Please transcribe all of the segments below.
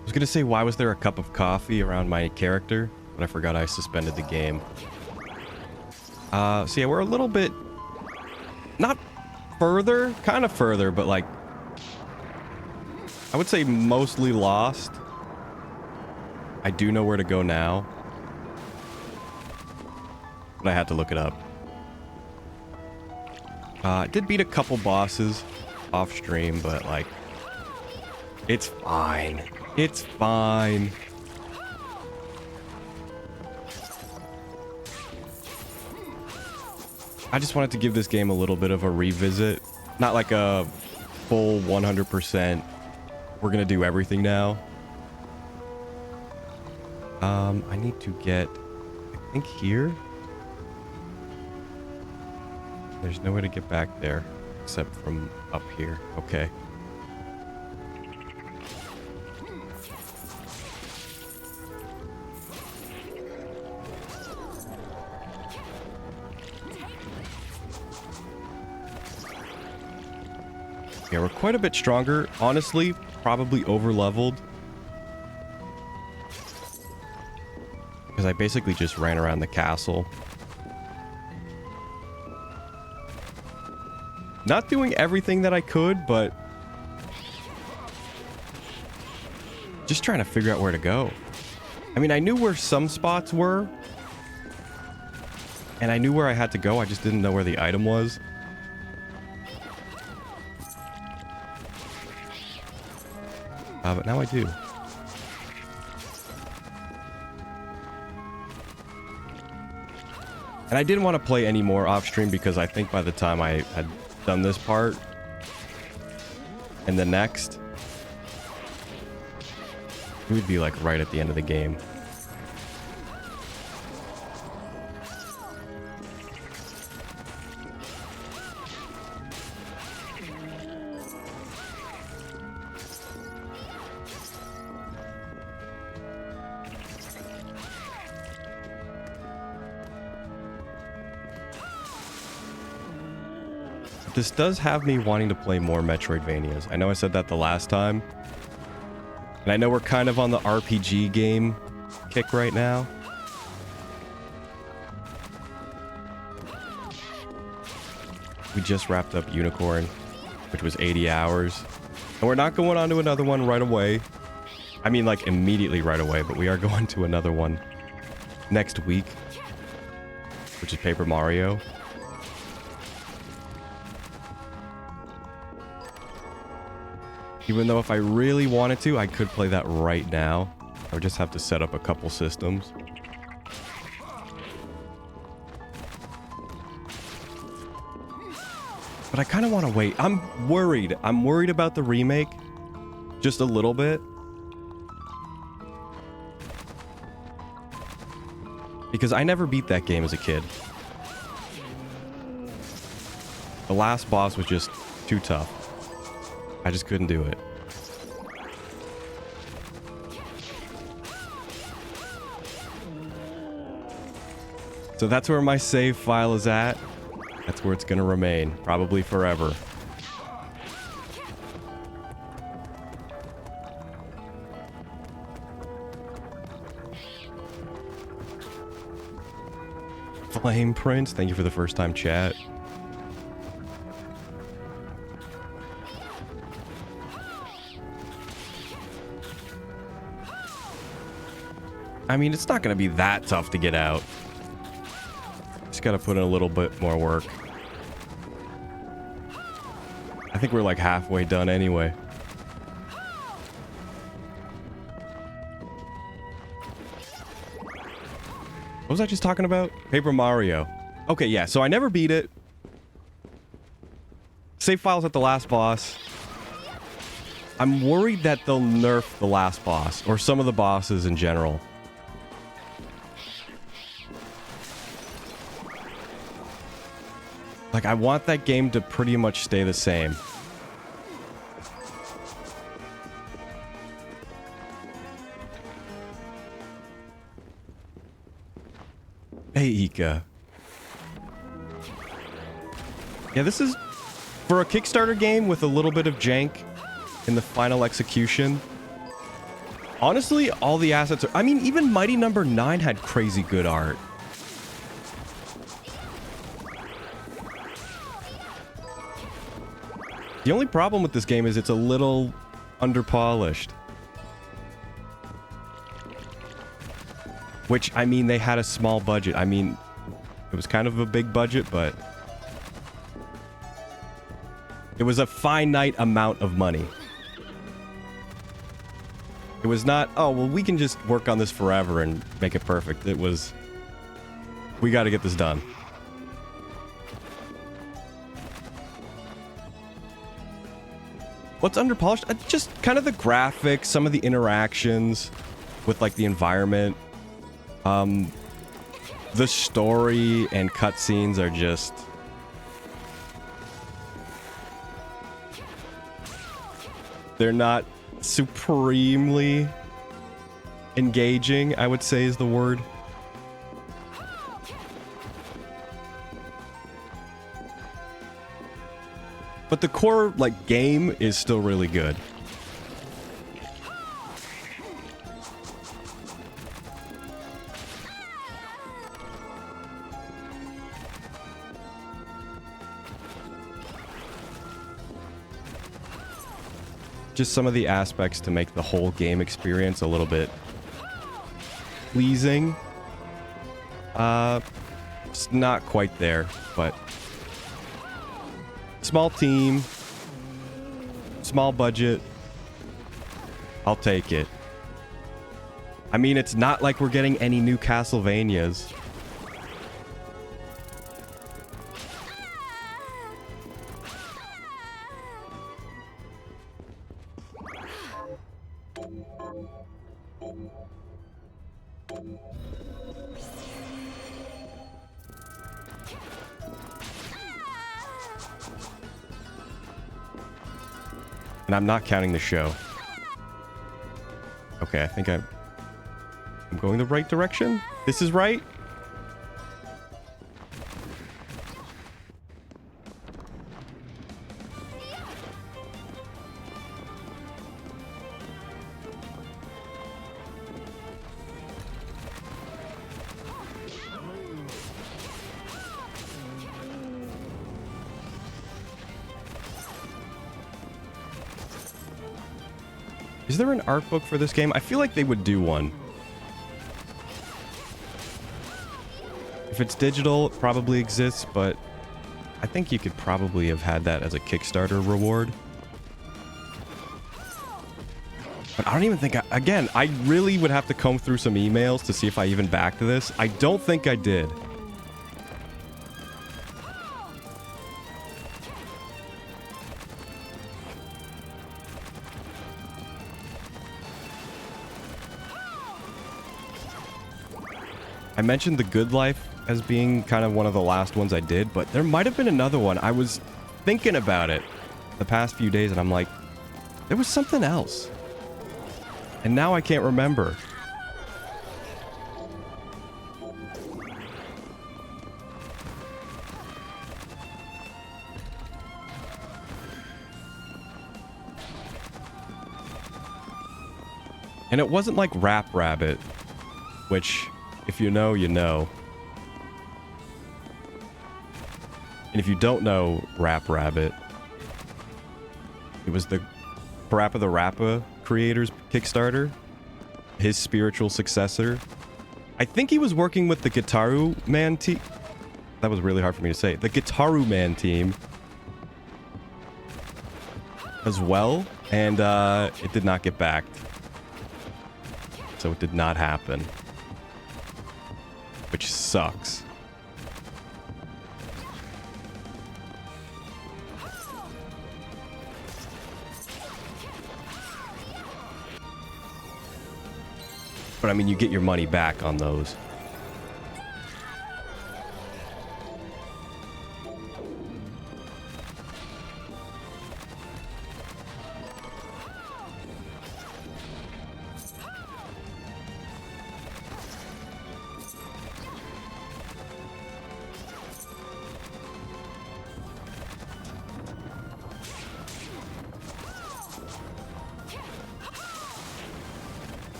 I was gonna say, why was there a cup of coffee around my character? But I forgot I suspended the game. So yeah, we're a little bit... not further, kind of further, but like... I would say mostly lost. I do know where to go now. But I had to look it up. I did beat a couple bosses off stream, but like... it's fine. It's fine. I just wanted to give this game a little bit of a revisit. Not like a full 100%. We're gonna do everything now. I need to get... I think here? There's no way to get back there. Except from up here. Okay. Yeah, we're quite a bit stronger. Honestly, probably over-leveled. Because I basically just ran around the castle. Not doing everything that I could, but... just trying to figure out where to go. I mean, I knew where some spots were. And I knew where I had to go, I just didn't know where the item was. But now I do. And I didn't want to play any more off stream because I think by the time I had done this part and the next, it would be like right at the end of the game. This does have me wanting to play more Metroidvanias. I know I said that the last time. And I know we're kind of on the RPG game kick right now. We just wrapped up Unicorn, which was 80 hours. And we're not going on to another one right away. I mean, like, immediately right away, but we are going to another one next week, which is Paper Mario. Even though if I really wanted to, I could play that right now. I would just have to set up a couple systems. But I kind of want to wait. I'm worried. I'm worried about the remake. Just a little bit. Because I never beat that game as a kid. The last boss was just too tough. I just couldn't do it. So that's where my save file is at. That's where it's gonna remain, probably forever. Flame Prince, thank you for the first time chat. I mean, it's not going to be that tough to get out. Just got to put in a little bit more work. I think we're like halfway done anyway. What was I just talking about? Paper Mario. Okay, yeah, so I never beat it. Save files at the last boss. I'm worried that they'll nerf the last boss, or some of the bosses in general. Like, I want that game to pretty much stay the same. Hey, Ika. Yeah, this is... for a Kickstarter game with a little bit of jank in the final execution. Honestly, all the assets are... I mean, even Mighty Number 9 had crazy good art. The only problem with this game is it's a little underpolished. Which, I mean, they had a small budget. I mean, it was kind of a big budget, but... it was a finite amount of money. It was not, oh, well, we can just work on this forever and make it perfect. It was, we got to get this done. What's underpolished? Just kind of the graphics, some of the interactions with, like, the environment. The story and cutscenes are just... they're not supremely engaging, I would say is the word. But the core, like, game is still really good. Just some of the aspects to make the whole game experience a little bit pleasing. It's not quite there, but small team, small budget. I'll take it. I mean, it's not like we're getting any new Castlevanias. And I'm not counting the show. Okay, I think I'm going the right direction. This is right. Is there an art book for this game? I feel like they would do one. If it's digital, it probably exists, but I think you could probably have had that as a Kickstarter reward. But I don't even think again, I really would have to comb through some emails to see if I even backed this. I don't think I did. I mentioned The Good Life as being kind of one of the last ones I did, but there might have been another one. I was thinking about it the past few days, and I'm like, there was something else. And now I can't remember. And it wasn't like Rap Rabbit, which... if you know, you know. And if you don't know Rap Rabbit, it was the Parappa the Rappa creator's Kickstarter. His spiritual successor. I think he was working with the Gitaru Man team. That was really hard for me to say. The Gitaru Man team. As well. And it did not get backed. So it did not happen. Which sucks. But I mean, you get your money back on those.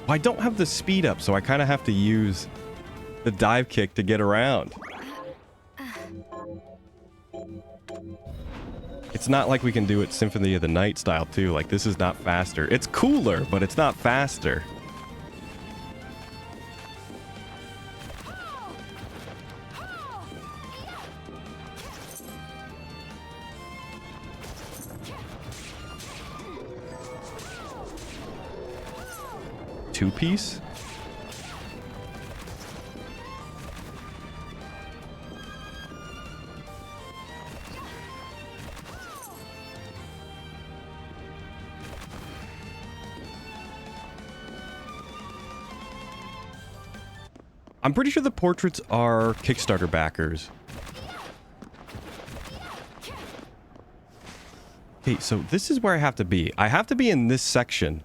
Well, I don't have the speed up, so I kind of have to use the dive kick to get around. It's not like we can do it Symphony of the Night style, too. Like, this is not faster. It's cooler, but it's not faster. Two-piece? I'm pretty sure the portraits are Kickstarter backers. Okay, so this is where I have to be. I have to be in this section.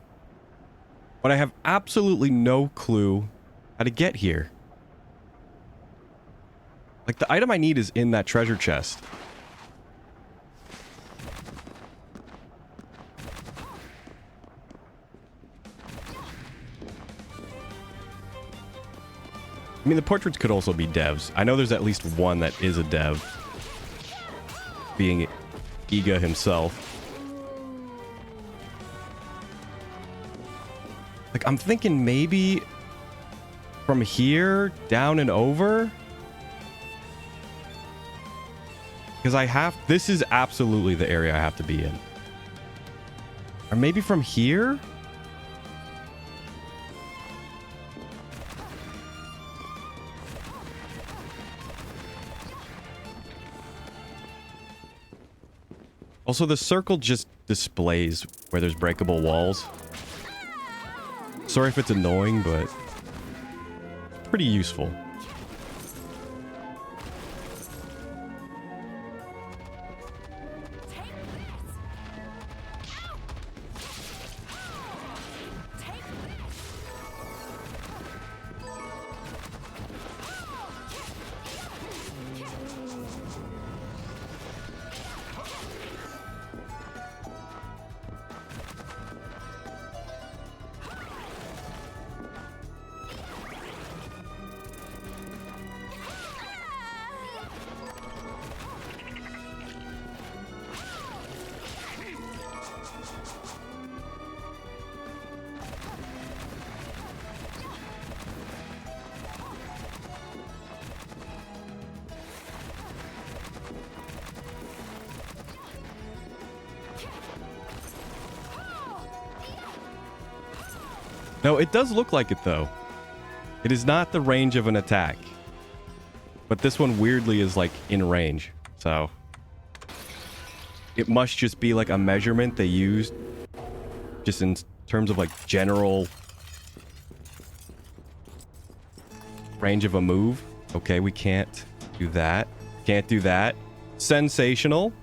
But I have absolutely no clue how to get here. Like, the item I need is in that treasure chest. I mean, the portraits could also be devs. I know there's at least one that is a dev. Being Iga himself. Like, I'm thinking maybe from here down and over. Because this is absolutely the area I have to be in. Or maybe from here? Also, the circle just displays where there's breakable walls. Sorry if it's annoying, but it's pretty useful. No, it does look like it, though. It is not the range of an attack. But this one weirdly is, like, in range. So it must just be, like, a measurement they used just in terms of, like, general range of a move. Okay, we can't do that. Can't do that. Sensational.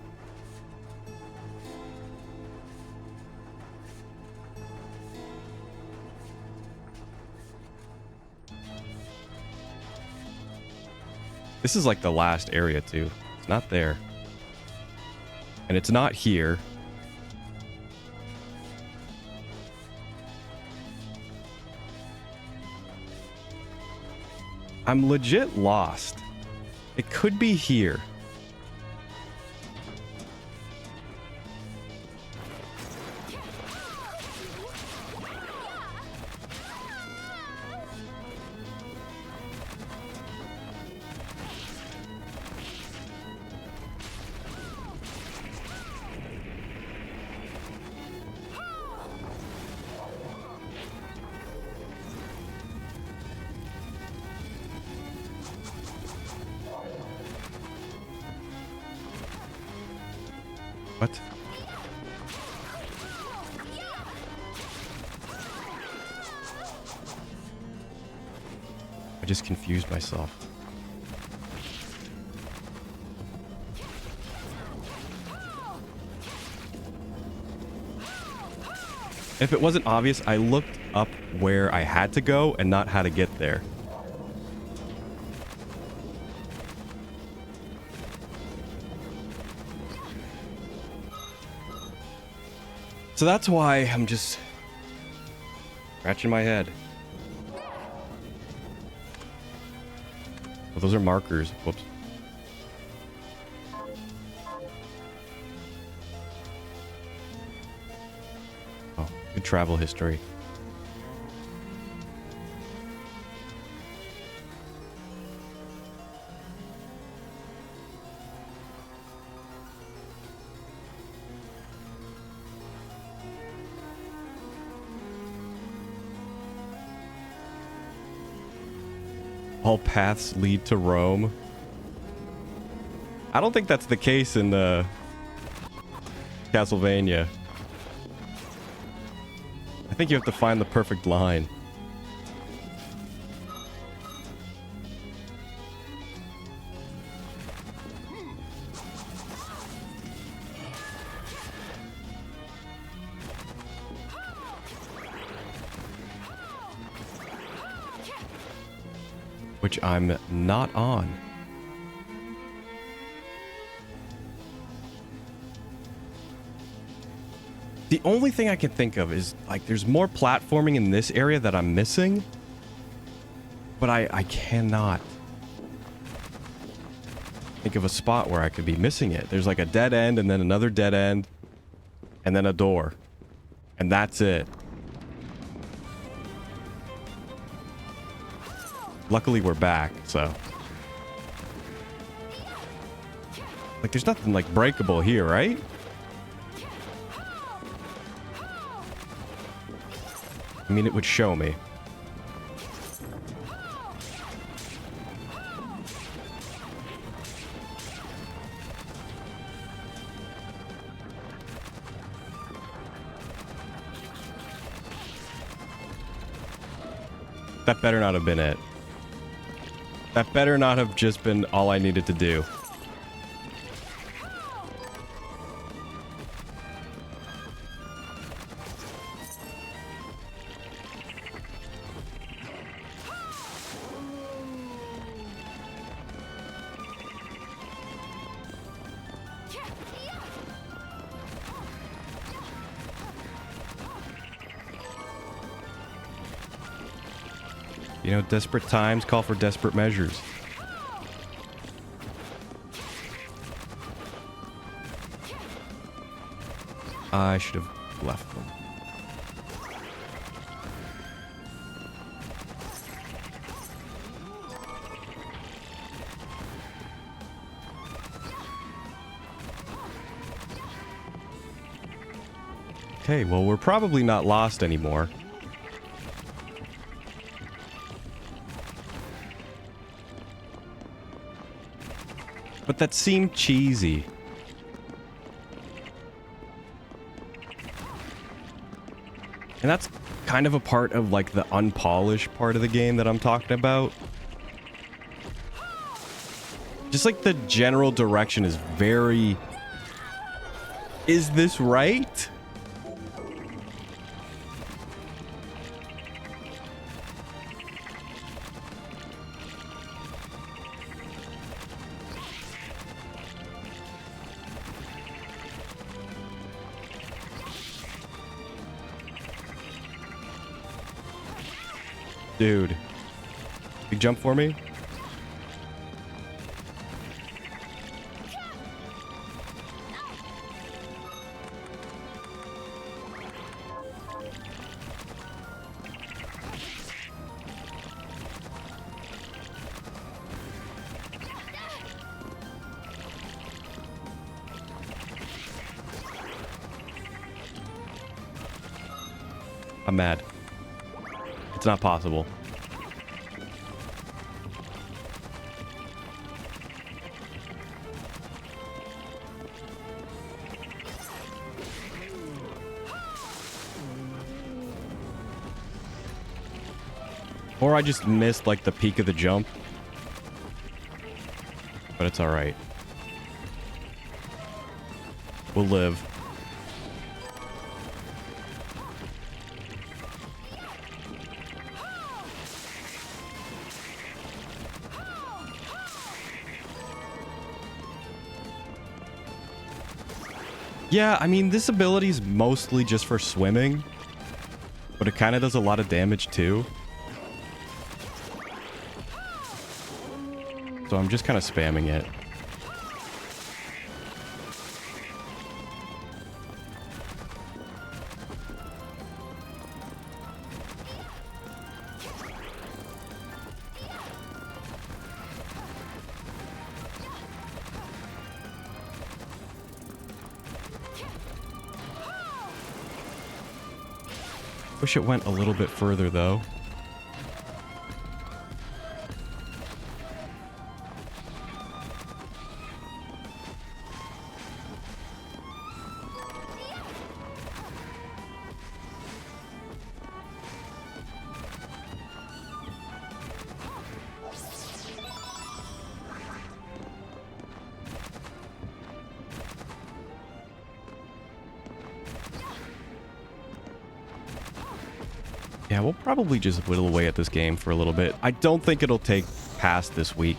This is like the last area, too. It's not there. And it's not here. I'm legit lost. It could be here. What? I just confused myself. If it wasn't obvious, I looked up where I had to go and not how to get there. So that's why I'm just scratching my head. those are markers. Whoops. Oh, good travel history. All paths lead to Rome. I don't think that's the case in Castlevania. I think you have to find the perfect line. Which I'm not on. The only thing I can think of is, like, there's more platforming in this area that I'm missing. But I cannot think of a spot where I could be missing it. There's like a dead end and then another dead end. And then a door. And that's it. Luckily, we're back, so... Like, there's nothing, like, breakable here, right? I mean, it would show me. That better not have been it. That better not have just been all I needed to do. You know, desperate times call for desperate measures. I should have left them. Okay, well, we're probably not lost anymore. But that seemed cheesy. And that's kind of a part of, like, the unpolished part of the game that I'm talking about. Just, like, the general direction is very... Is this right? Dude. Big jump for me? I'm mad. It's not possible. Or I just missed, like, the peak of the jump. But it's alright. We'll live. Yeah, I mean, this ability is mostly just for swimming. But it kind of does a lot of damage, too. So I'm just kind of spamming it. Wish it went a little bit further, though. Yeah, we'll probably just whittle away at this game for a little bit. I don't think it'll take past this week.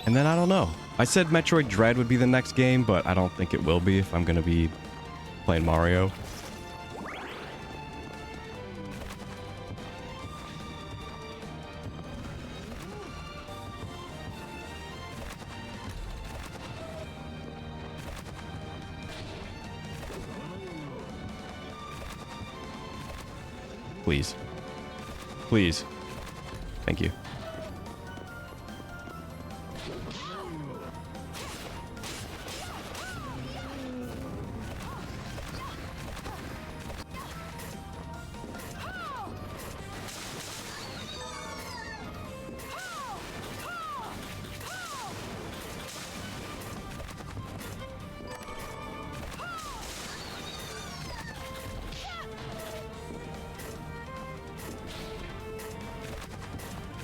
And then I don't know. I said Metroid Dread would be the next game, but I don't think it will be if I'm going to be playing Mario. Please. Please. Thank you.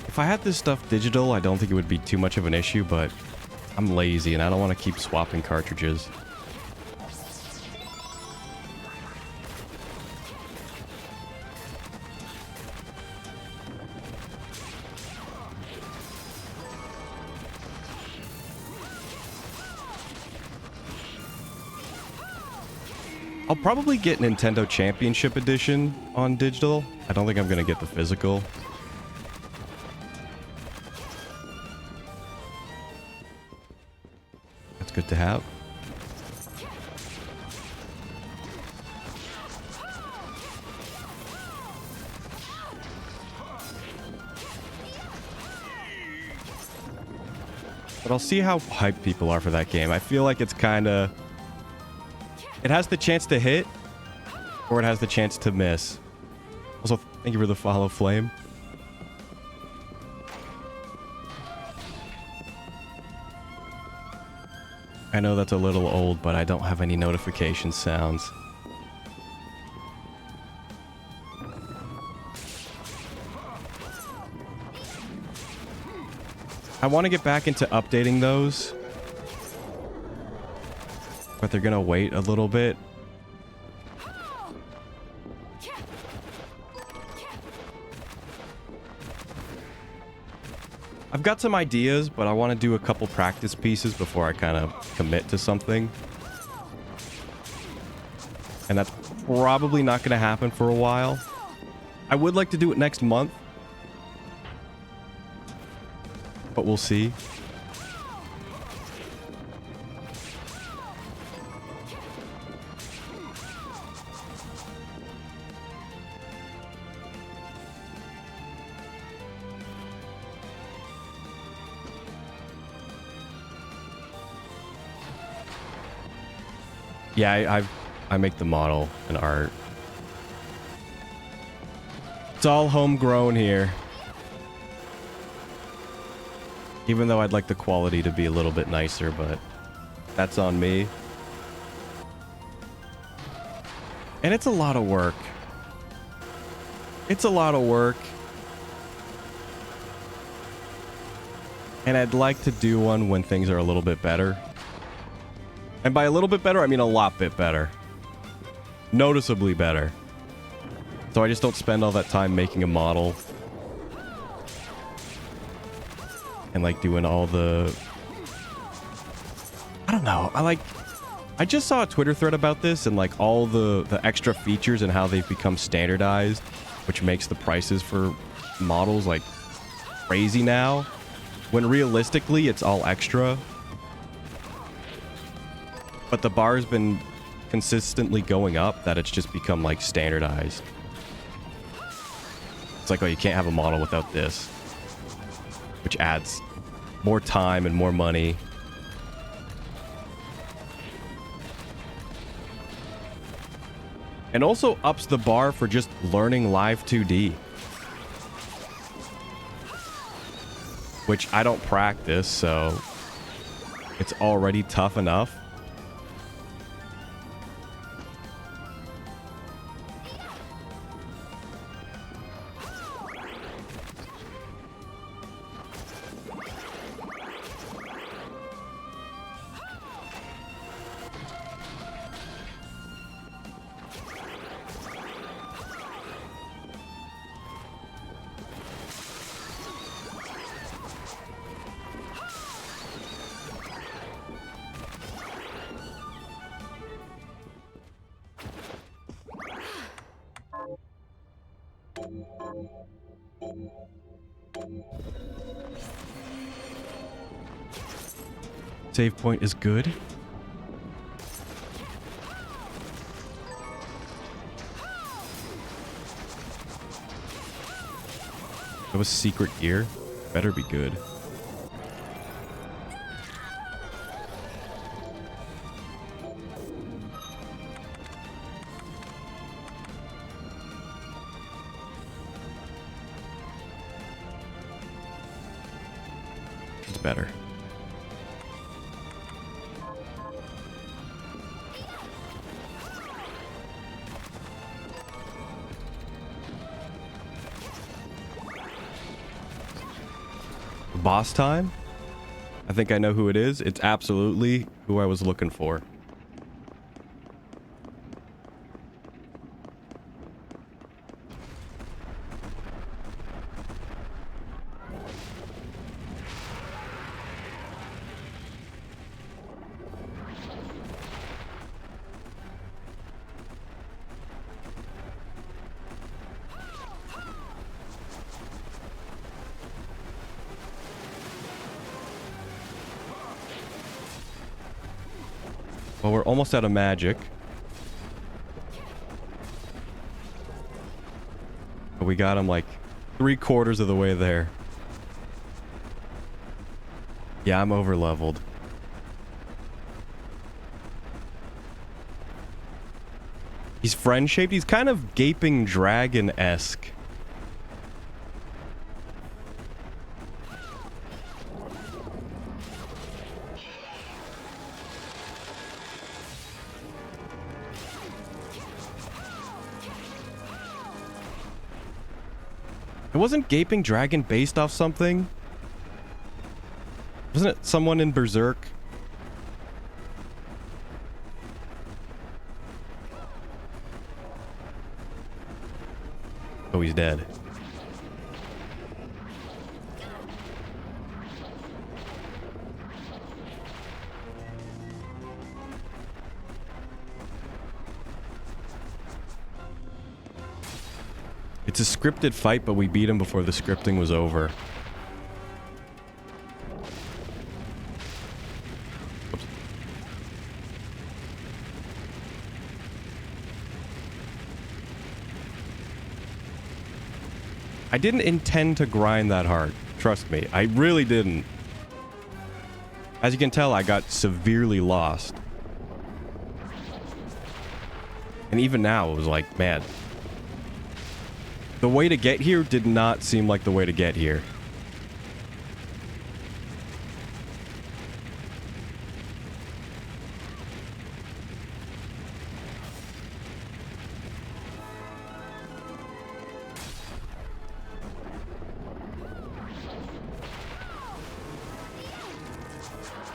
If I had this stuff digital, I don't think it would be too much of an issue, but I'm lazy and I don't want to keep swapping cartridges. I'll probably get Nintendo Championship Edition on digital. I don't think I'm going to get the physical. Good to have. But I'll see how hyped people are for that game. I feel like it's kind of... It has the chance to hit, or it has the chance to miss. Also, thank you for the follow, Flame. I know that's a little old, but I don't have any notification sounds. I want to get back into updating those, but they're gonna wait a little bit. I've got some ideas, but I want to do a couple practice pieces before I kind of commit to something. And that's probably not going to happen for a while. I would like to do it next month, but we'll see. Yeah, I make the model and art. It's all homegrown here. Even though I'd like the quality to be a little bit nicer, but that's on me. And it's a lot of work. It's a lot of work. And I'd like to do one when things are a little bit better. And by a little bit better, I mean a lot bit better. Noticeably better. So I just don't spend all that time making a model. And like doing all the don't know. I just saw a Twitter thread about this and like all the extra features and how they've become standardized, which makes the prices for models like crazy now, when realistically it's all extra. But the bar's been consistently going up that it's just become like standardized. It's like, oh, you can't have a model without this, which adds more time and more money. And also ups the bar for just learning live 2D. Which I don't practice, so it's already tough enough. Save point is good. That was secret gear. Better be good. It's better. Boss time? I think I know who it is. It's absolutely who I was looking for. Well, we're almost out of magic. But we got him like 3/4 of the way there. Yeah, I'm over leveled. He's friend-shaped. He's kind of gaping dragon-esque. Wasn't Gaping Dragon based off something? Wasn't it someone in Berserk? Oh, he's dead. It's a scripted fight, but we beat him before the scripting was over. Oops. I didn't intend to grind that hard. Trust me, I really didn't. As you can tell, I got severely lost. And even now, it was like, man, the way to get here did not seem like the way to get here.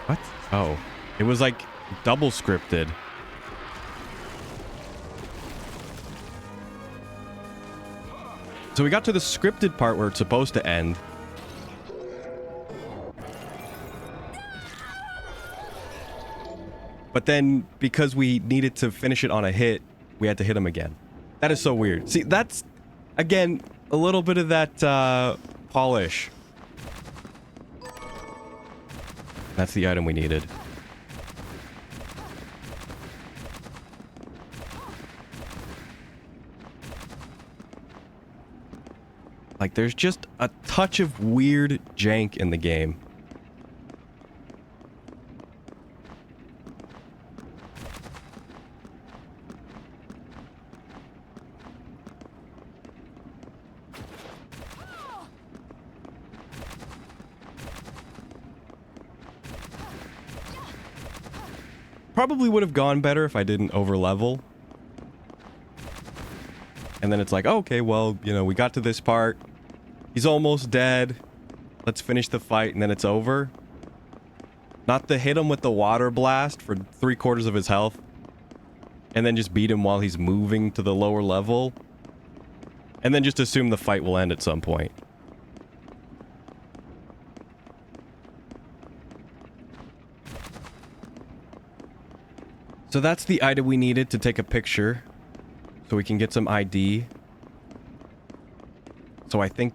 What? Oh, it was like double scripted. So we got to the scripted part where it's supposed to end. But then, because we needed to finish it on a hit, we had to hit him again. That is so weird. See, that's, again, a little bit of that, polish. That's the item we needed. Like, there's just a touch of weird jank in the game. Probably would have gone better if I didn't overlevel. And then it's like, okay, well, you know, we got to this part. He's almost dead. Let's finish the fight, and then it's over. Not to hit him with the water blast for 3/4 of his health. And then just beat him while he's moving to the lower level. And then just assume the fight will end at some point. So that's the item we needed to take a picture. So we can get some ID. So I think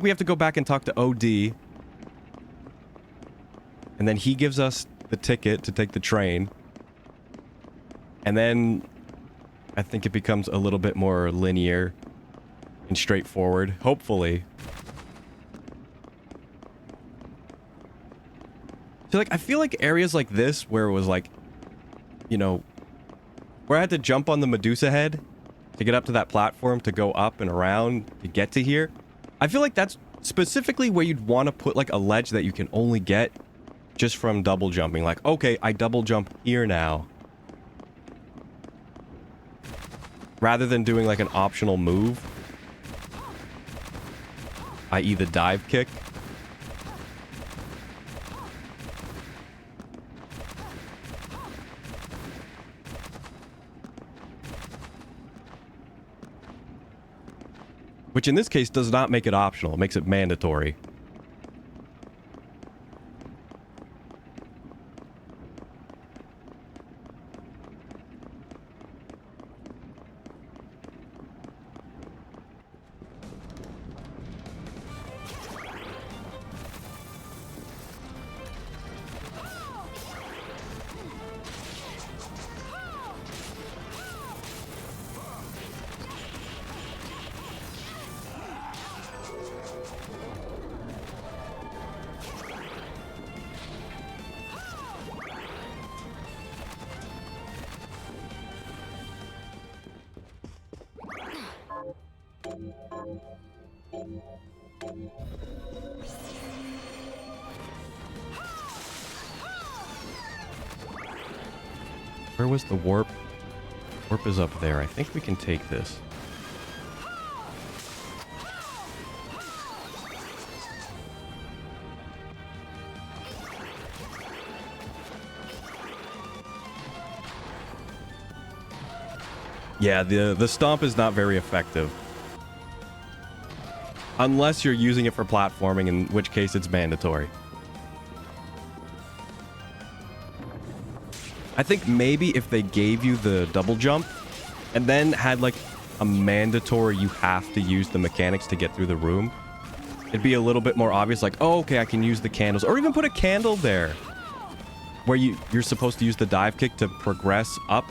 we have to go back and talk to OD. And then he gives us the ticket to take the train. And then I think it becomes a little bit more linear and straightforward, hopefully. So like, I feel like areas like this where it was like, you know, where I had to jump on the Medusa head to get up to that platform to go up and around to get to here. I feel like that's specifically where you'd want to put like a ledge that you can only get just from double jumping. Like, okay, I double jump here now. Rather than doing like an optional move. I.e. the dive kick. Which in this case does not make it optional. It makes it mandatory. Where was the warp? Warp is up there. I think we can take this. Yeah, the stomp is not very effective. Unless you're using it for platforming, in which case it's mandatory. I think maybe if they gave you the double jump and then had like a mandatory you have to use the mechanics to get through the room, it'd be a little bit more obvious, like, oh, okay, I can use the candles, or even put a candle there where you're supposed to use the dive kick to progress up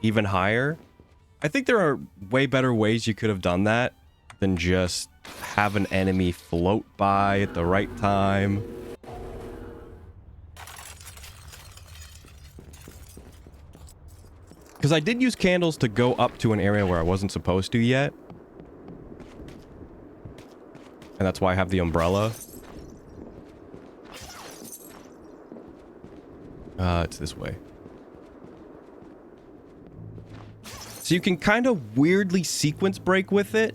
even higher. I think there are way better ways you could have done that than just have an enemy float by at the right time. Because I did use candles to go up to an area where I wasn't supposed to yet. And that's why I have the umbrella. It's this way. So you can kind of weirdly sequence break with it.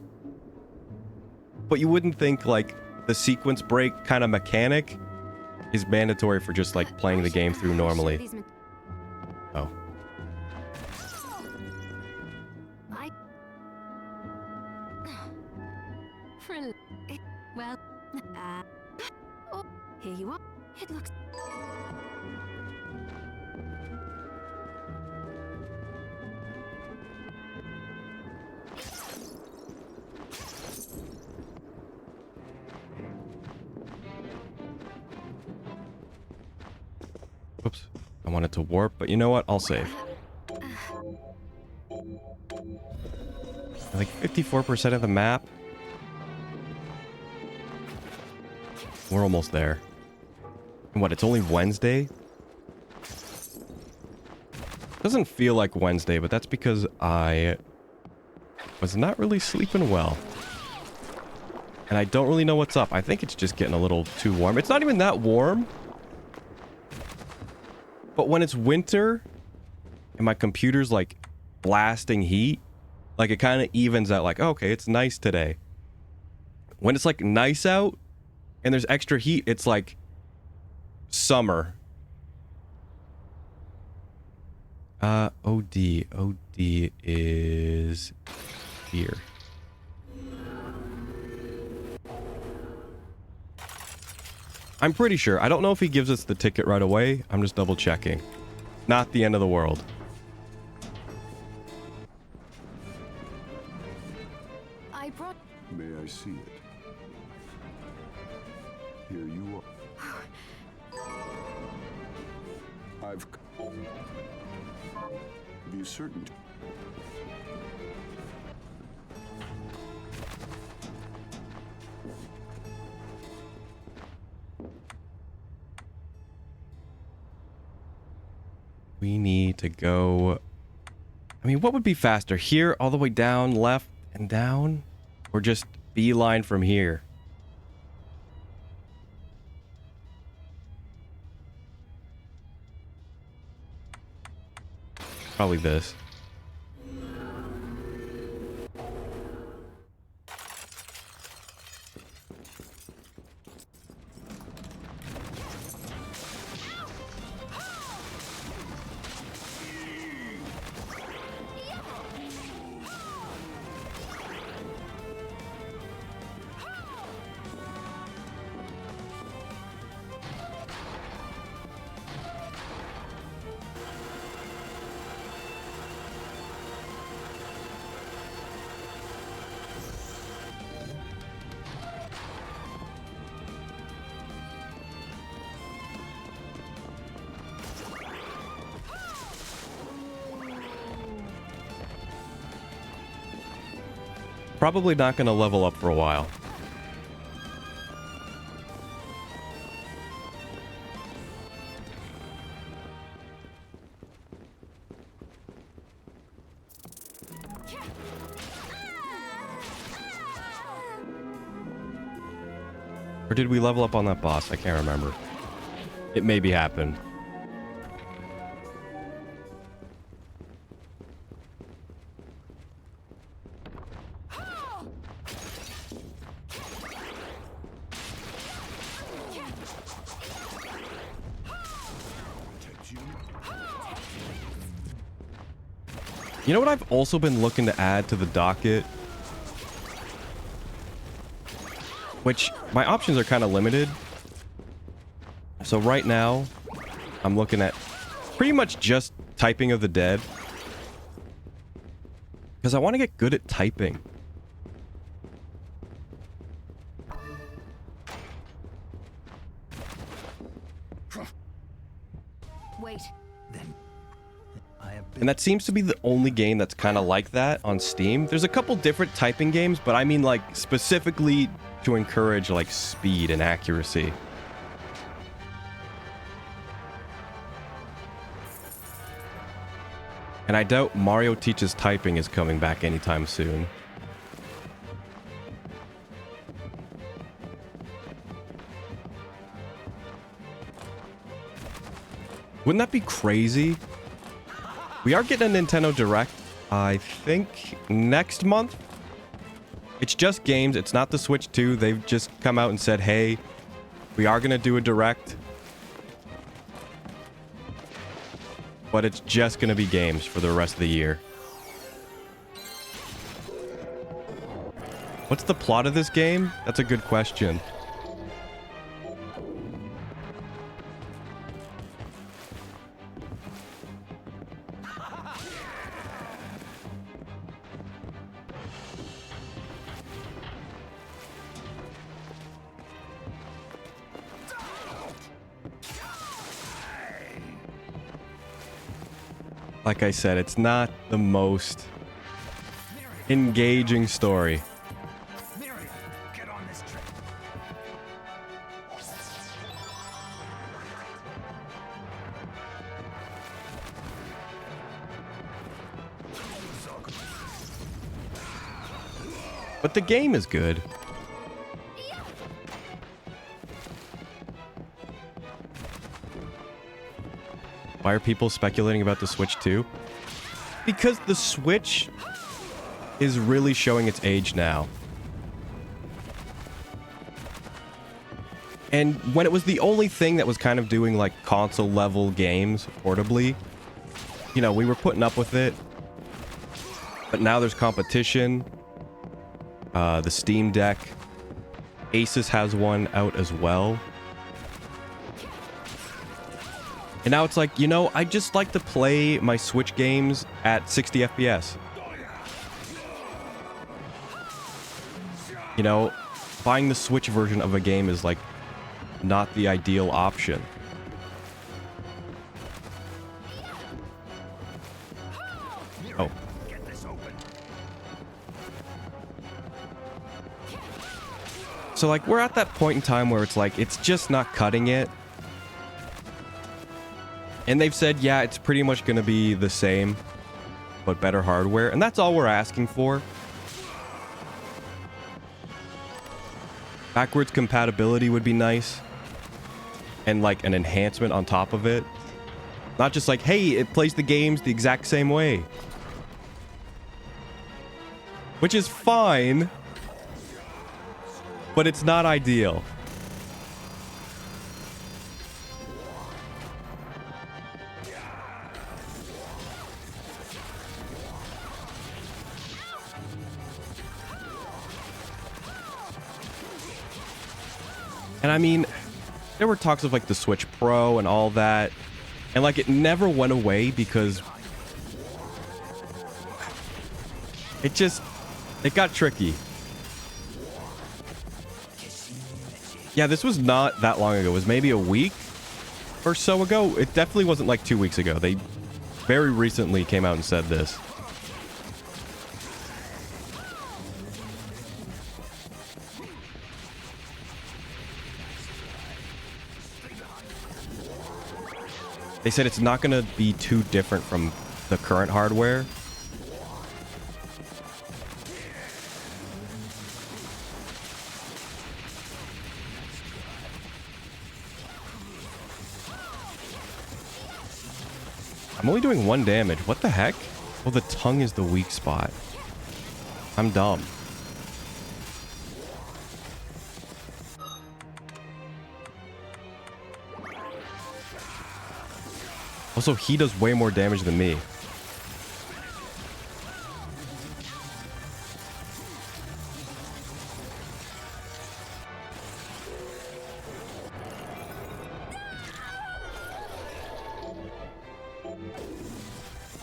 But you wouldn't think, like, the sequence break kind of mechanic is mandatory for just, like, playing the game through normally. Oh. Well, oh, here you are. It looks... Whoops. I wanted to warp, but you know what? I'll save. Like 54% of the map. We're almost there. And what, it's only Wednesday? Doesn't feel like Wednesday, but that's because I was not really sleeping well. And I don't really know what's up. I think it's just getting a little too warm. It's not even that warm. But when it's winter and my computer's like blasting heat, like it kind of evens out like, oh, okay, it's nice today. When it's like nice out and there's extra heat, it's like summer. OD is here. I'm pretty sure. I don't know if he gives us the ticket right away. I'm just double checking. Not the end of the world. I brought. May I see it? Here you are. Have you certain? We need to go... I mean, what would be faster? Here, all the way down, left, and down? Or just beeline from here? Probably this. Probably not going to level up for a while. Or did we level up on that boss? I can't remember. It maybe happened. You know what I've also been looking to add to the docket? Which, my options are kind of limited. So right now, I'm looking at pretty much just typing of the dead. Because I want to get good at typing. Wait. And that seems to be the only game that's kind of like that on Steam. There's a couple different typing games, but I mean like specifically to encourage like speed and accuracy. And I doubt Mario Teaches Typing is coming back anytime soon. Wouldn't that be crazy? We are getting a Nintendo Direct, I think, next month. It's just games. It's not the Switch 2. They've just come out and said, hey, we are going to do a Direct. But it's just going to be games for the rest of the year. What's the plot of this game? That's a good question. like I said, it's not the most engaging story. Miriam, get on this trip. But the game is good. Why are people speculating about the Switch 2? Because the Switch is really showing its age now. And when it was the only thing that was kind of doing like console level games portably, you know, we were putting up with it. But now there's competition. The Steam Deck. Asus has one out as well. And now it's like, you know, I just like to play my Switch games at 60 FPS. You know, buying the Switch version of a game is like not the ideal option. Oh. Get this open. So like we're at that point in time where it's like it's just not cutting it. And they've said, yeah, it's pretty much going to be the same, but better hardware. And that's all we're asking for. Backwards compatibility would be nice. And like an enhancement on top of it. Not just like, hey, it plays the games the exact same way. Which is fine. But it's not ideal. And I mean, there were talks of like the Switch Pro and all that. And like it never went away because it got tricky. Yeah, this was not that long ago. It was maybe a week or so ago. It definitely wasn't like 2 weeks ago. They very recently came out and said this. They said it's not going to be too different from the current hardware. I'm only doing 1 damage. What the heck? Oh, the tongue is the weak spot. I'm dumb. Also, he does way more damage than me.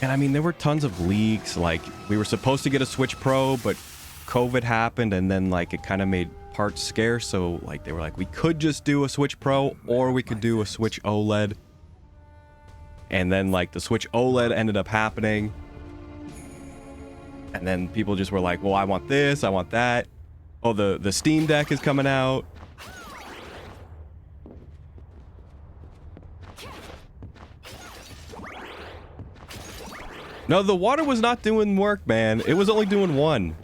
And I mean, there were tons of leaks. Like, we were supposed to get a Switch Pro, but COVID happened, and then, like, it kind of made parts scarce. So, like, they were like, we could just do a Switch Pro, or we could do a Switch OLED. And then, like, the Switch OLED ended up happening. And then people just were like, well, I want this, I want that. Oh, the Steam Deck is coming out. No, the water was not doing work, man. It was only doing 1.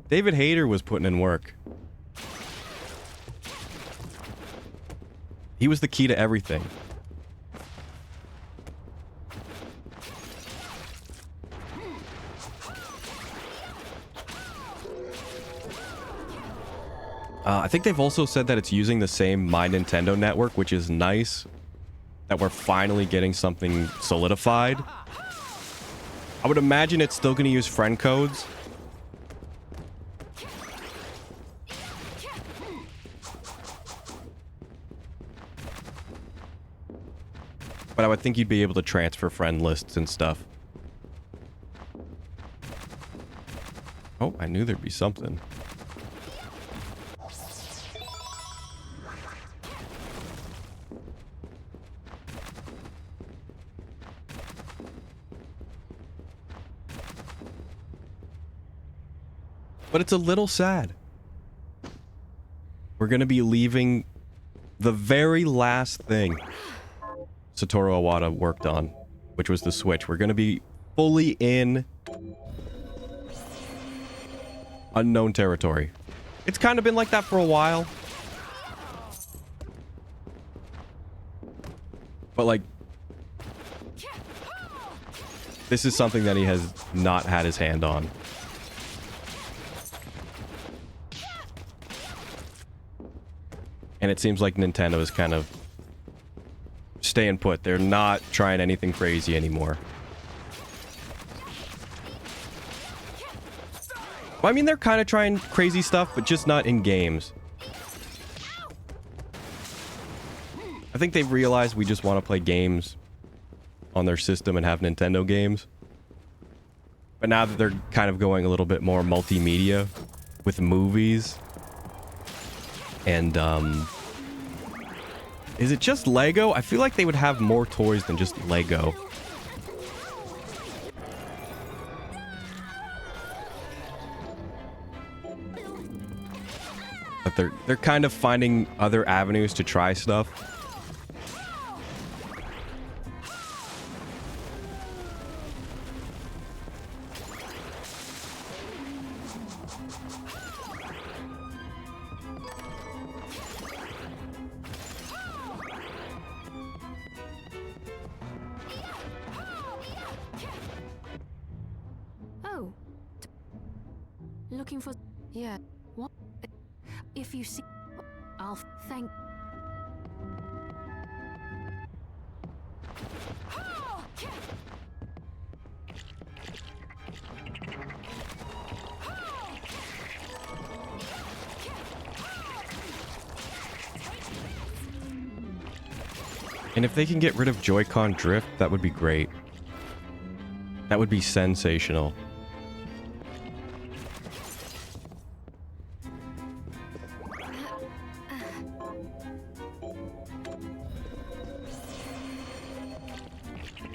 David Hayter was putting in work. He was the key to everything. I think they've also said that it's using the same My Nintendo network, which is nice. That we're finally getting something solidified. I would imagine it's still going to use friend codes. But I would think you'd be able to transfer friend lists and stuff. Oh, I knew there'd be something. But it's a little sad. We're going to be leaving the very last thing Satoru Iwata worked on, which was the Switch. We're going to be fully in unknown territory. It's kind of been like that for a while. But like, this is something that he has not had his hand on. And it seems like Nintendo is kind of staying put. They're not trying anything crazy anymore. Well, I mean, they're kind of trying crazy stuff, but just not in games. I think they've realized we just want to play games on their system and have Nintendo games. But now that they're kind of going a little bit more multimedia with movies and is it just Lego? I feel like they would have more toys than just Lego. But they're kind of finding other avenues to try stuff. Oh. Looking for... Yeah. What? If you see... I'll thank... And if they can get rid of Joy-Con drift, that would be great. That would be sensational.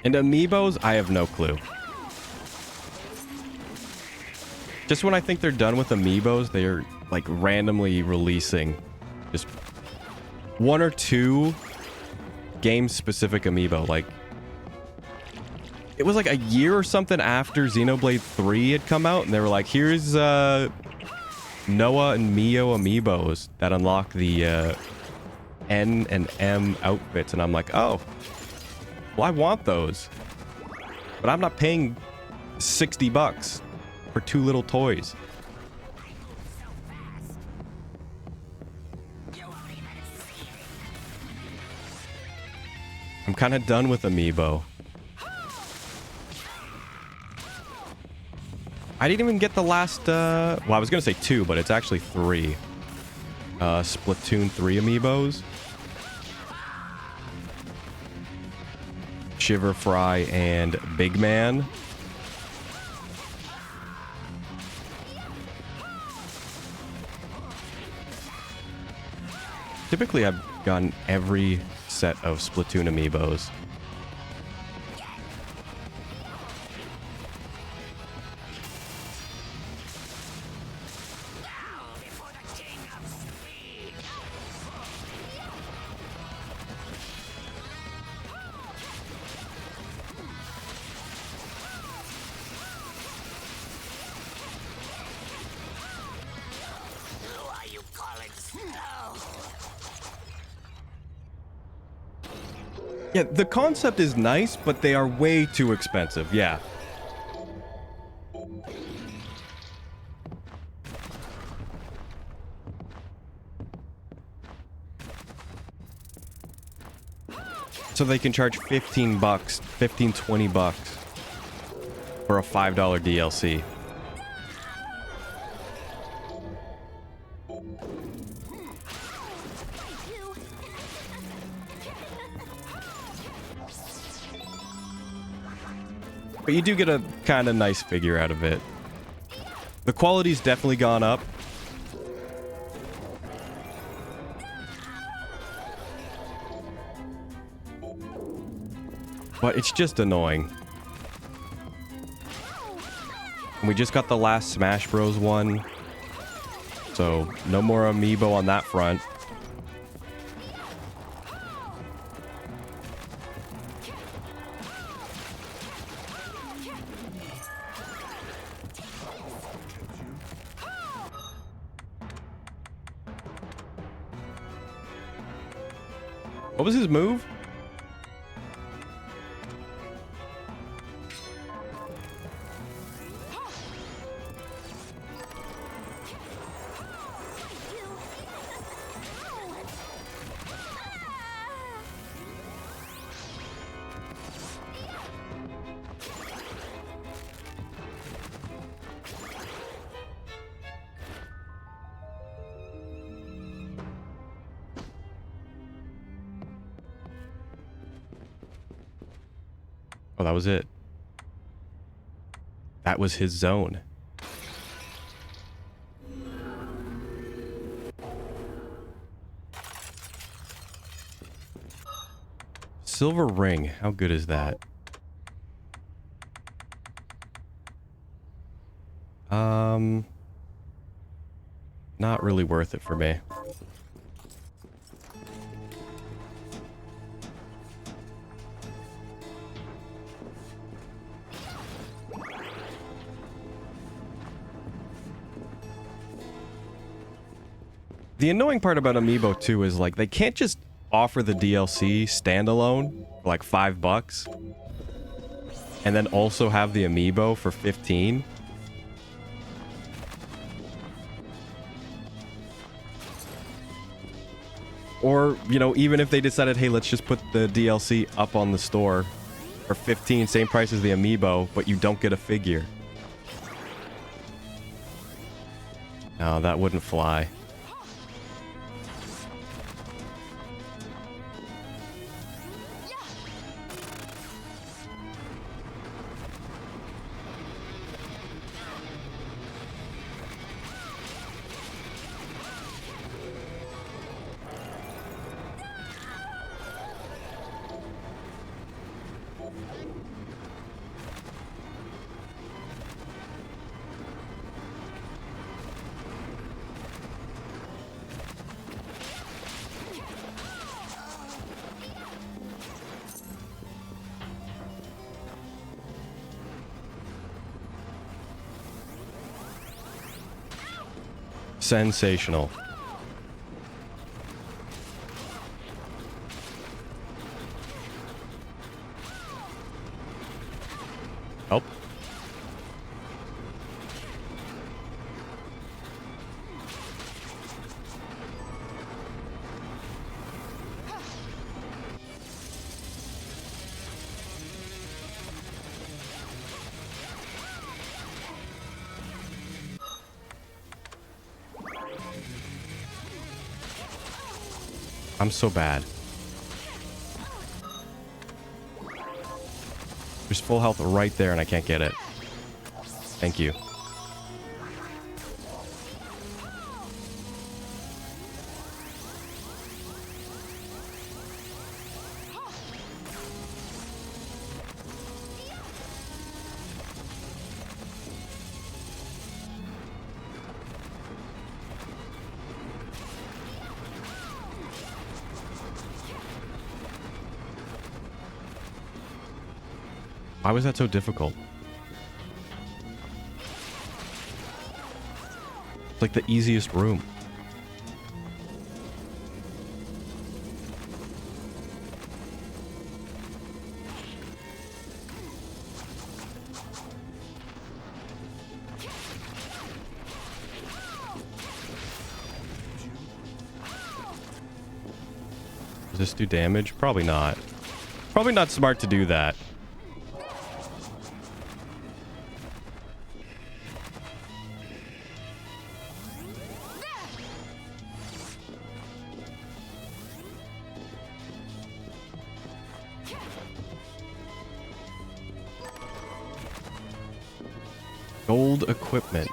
And amiibos, I have no clue. Just when I think they're done with amiibos, they're like randomly releasing just one or two game-specific amiibo. Like, it was like a year or something after Xenoblade 3 had come out, and they were like, here's Noah and Mio amiibos that unlock the N and M outfits. And I'm like, oh, well, I want those. But I'm not paying $60 for two little toys. I'm kind of done with amiibo. I didn't even get the last, well, I was going to say 2, but it's actually 3. Splatoon 3 amiibos. Shiver Fry and Big Man. Typically, I've gotten every set of Splatoon amiibos. Yeah, the concept is nice, but they are way too expensive. Yeah. So they can charge $15, $20 for a $5 DLC. But you do get a kind of nice figure out of it. The quality's definitely gone up. But it's just annoying. And we just got the last Smash Bros. One So no more amiibo on that front. What was his move? Oh, that was it. That was his zone. Silver ring. How good is that? Not really worth it for me. The annoying part about Amiibo 2 is like they can't just offer the DLC standalone for like $5 and then also have the Amiibo for 15. Or, you know, even if they decided, hey, let's just put the DLC up on the store for 15, same price as the Amiibo, but you don't get a figure. No, that wouldn't fly. Sensational. Help. I'm so bad. There's full health right there and I can't get it. Thank you. Why was that so difficult? It's like the easiest room. Does this do damage? Probably not. Probably not smart to do that. Gold equipment.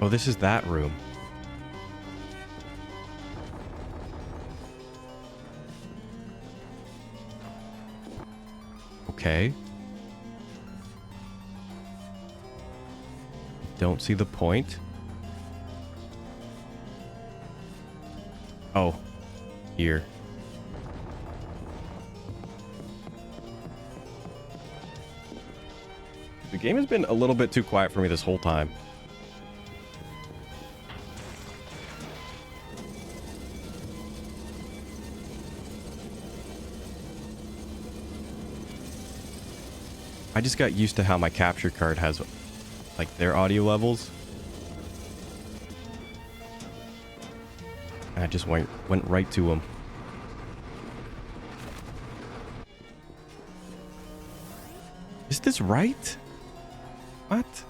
Oh, this is that room. Okay. Don't see the point. Oh, here. The game has been a little bit too quiet for me this whole time. I just got used to how my capture card has, like, their audio levels. And I just went right to them. Is this right? What?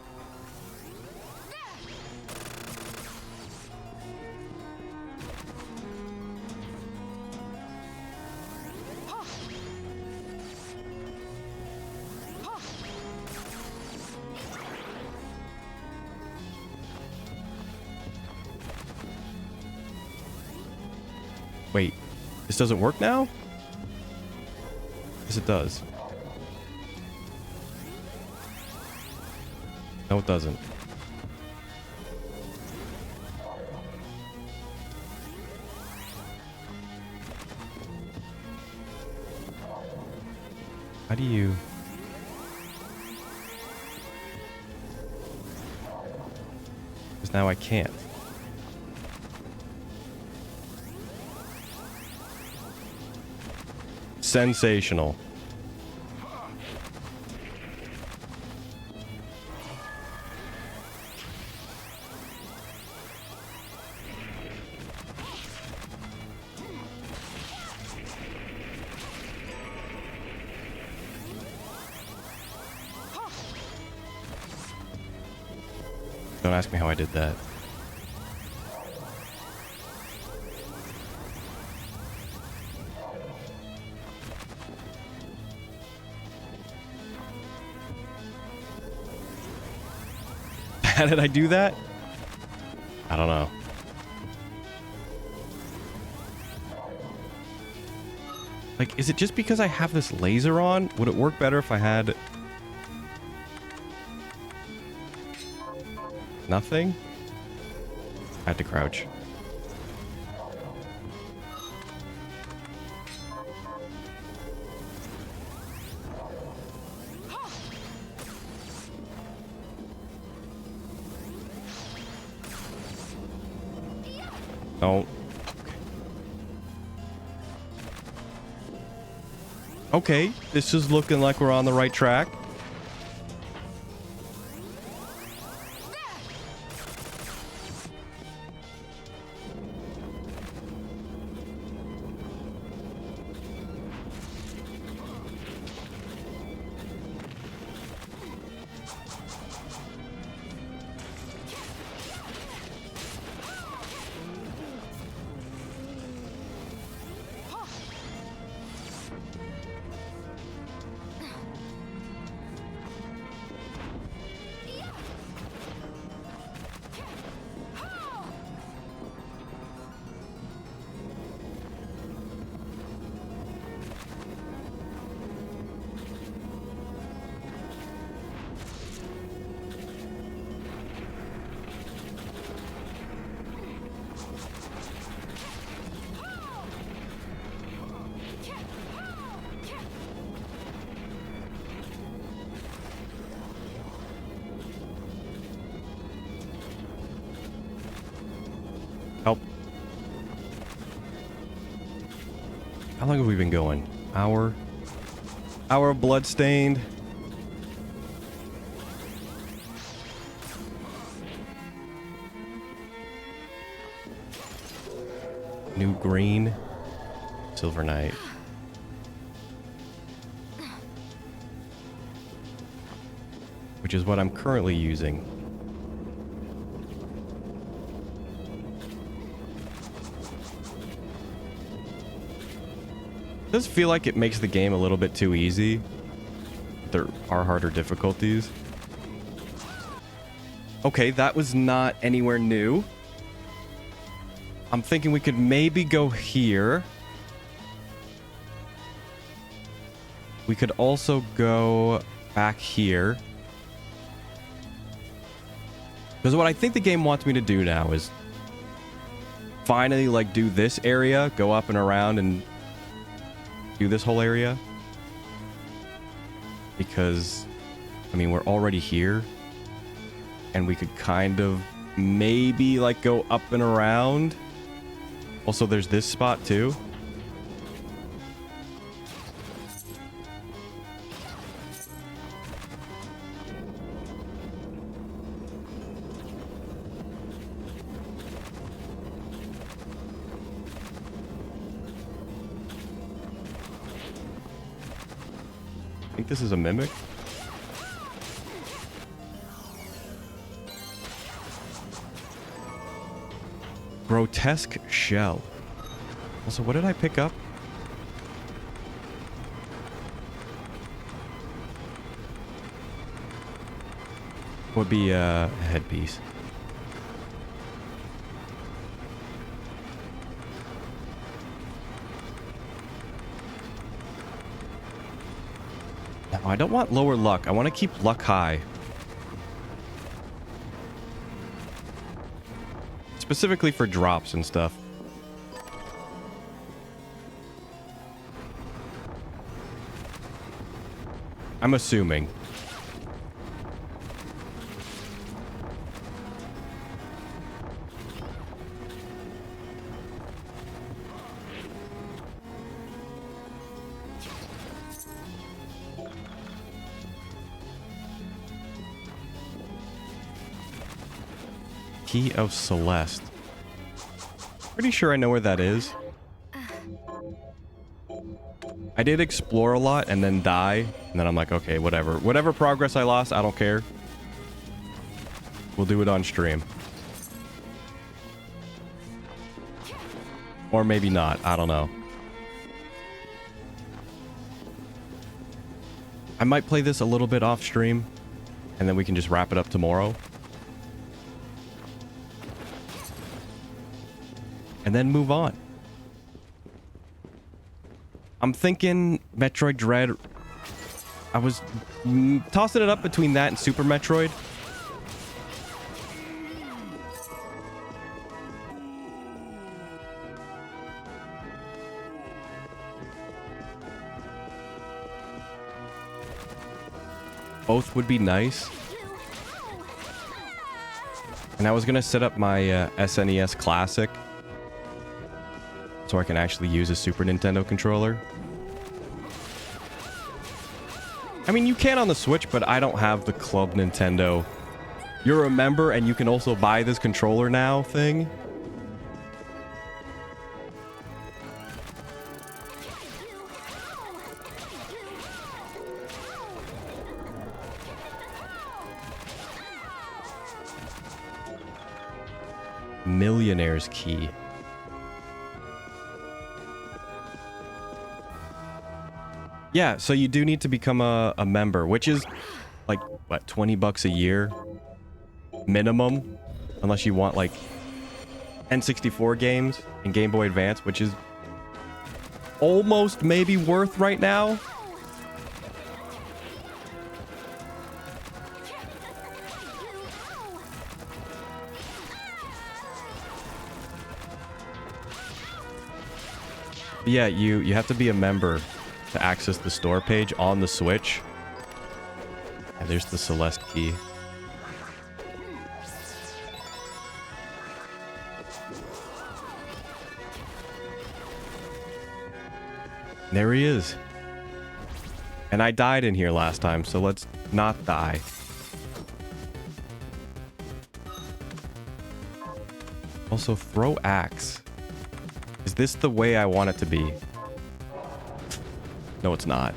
Wait, this doesn't work now? Yes, it does. No, it doesn't. How do you... Because now I can't. Sensational. Don't ask me how I did that. How did I do that? I don't know. Like, is it just because I have this laser on? Would it work better if I had... nothing? I had to crouch. Don't. Okay, this is looking like we're on the right track. Help. How long have we been going? Hour of Bloodstained. New green. Silver Knight. Which is what I'm currently using. It does feel like it makes the game a little bit too easy. There are harder difficulties. Okay, that was not anywhere new. I'm thinking we could maybe go here. We could also go back here. Because what I think the game wants me to do now is finally, like, do this area, go up and around and do this whole area. Because, I mean, we're already here. And we could kind of maybe, like, go up and around. Also, there's this spot, too. I think this is a mimic. Grotesque shell. Also, what did I pick up? Would be a headpiece. No, I don't want lower luck. I want to keep luck high. Specifically for drops and stuff. I'm assuming. Key of Celeste. Pretty sure I know where that is. I did explore a lot and then die. And then I'm like, okay, whatever. Whatever progress I lost, I don't care. We'll do it on stream. Or maybe not. I don't know. I might play this a little bit off stream. And then we can just wrap it up tomorrow. And then move on. I'm thinking Metroid Dread. I was tossing it up between that and Super Metroid. Both would be nice. And I was going to set up my SNES Classic so I can actually use a Super Nintendo controller. I mean, you can on the Switch, but I don't have the Club Nintendo. You're a member and you can also buy this controller now thing. Millionaire's Key. Yeah, so you do need to become a member, which is like, what, 20 bucks a year? Minimum. Unless you want like N64 games and Game Boy Advance, which is almost maybe worth right now. But yeah, you have to be a member to access the store page on the Switch. And there's the Celeste key. There he is. And I died in here last time, so let's not die. Also, throw axe. Is this the way I want it to be? No, it's not.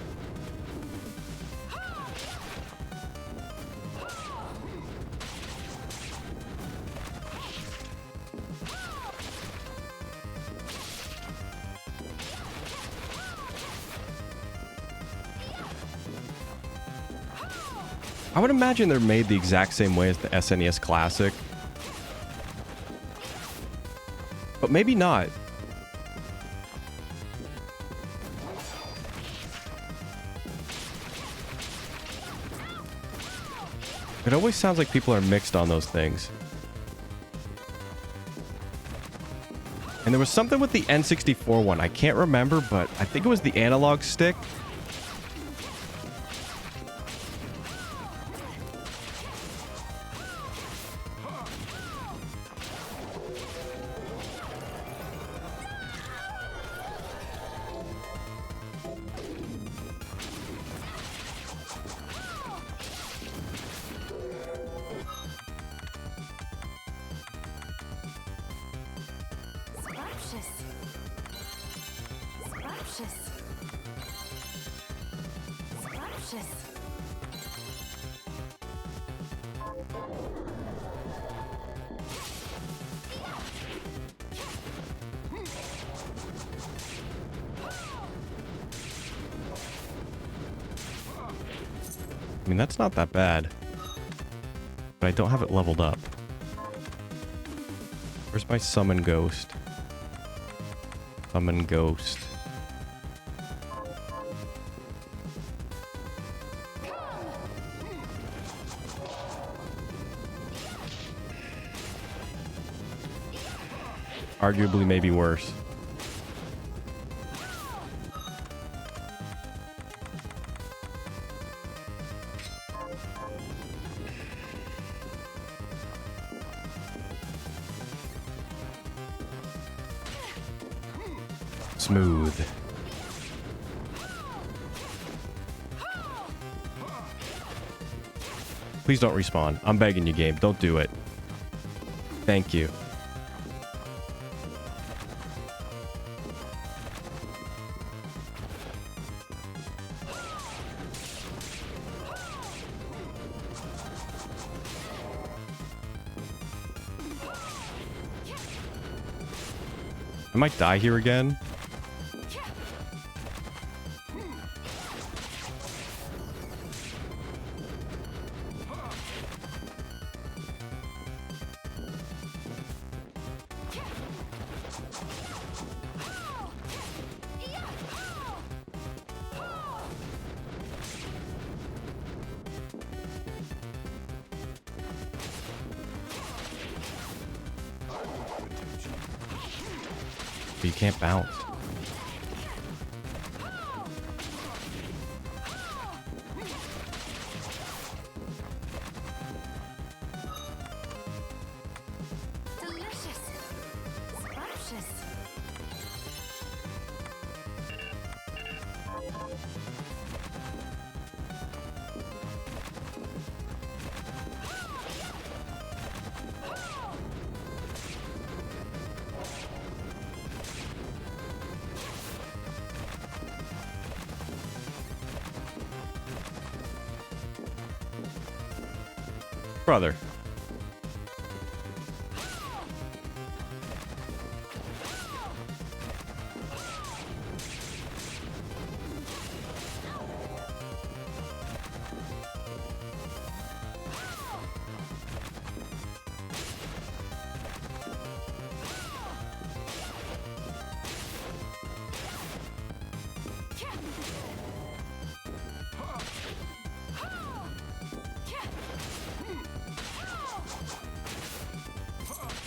I would imagine they're made the exact same way as the SNES Classic. But maybe not. It always sounds like people are mixed on those things. And there was something with the N64 one. I can't remember, but I think it was the analog stick. I mean, that's not that bad. But I don't have it leveled up. Where's my summon ghost? Summon ghost. Arguably, maybe worse. Smooth. Please don't respawn. I'm begging you, game. Don't do it. Thank you. I might die here again. But you can't bounce. Delicious. Scrumptious. Brother.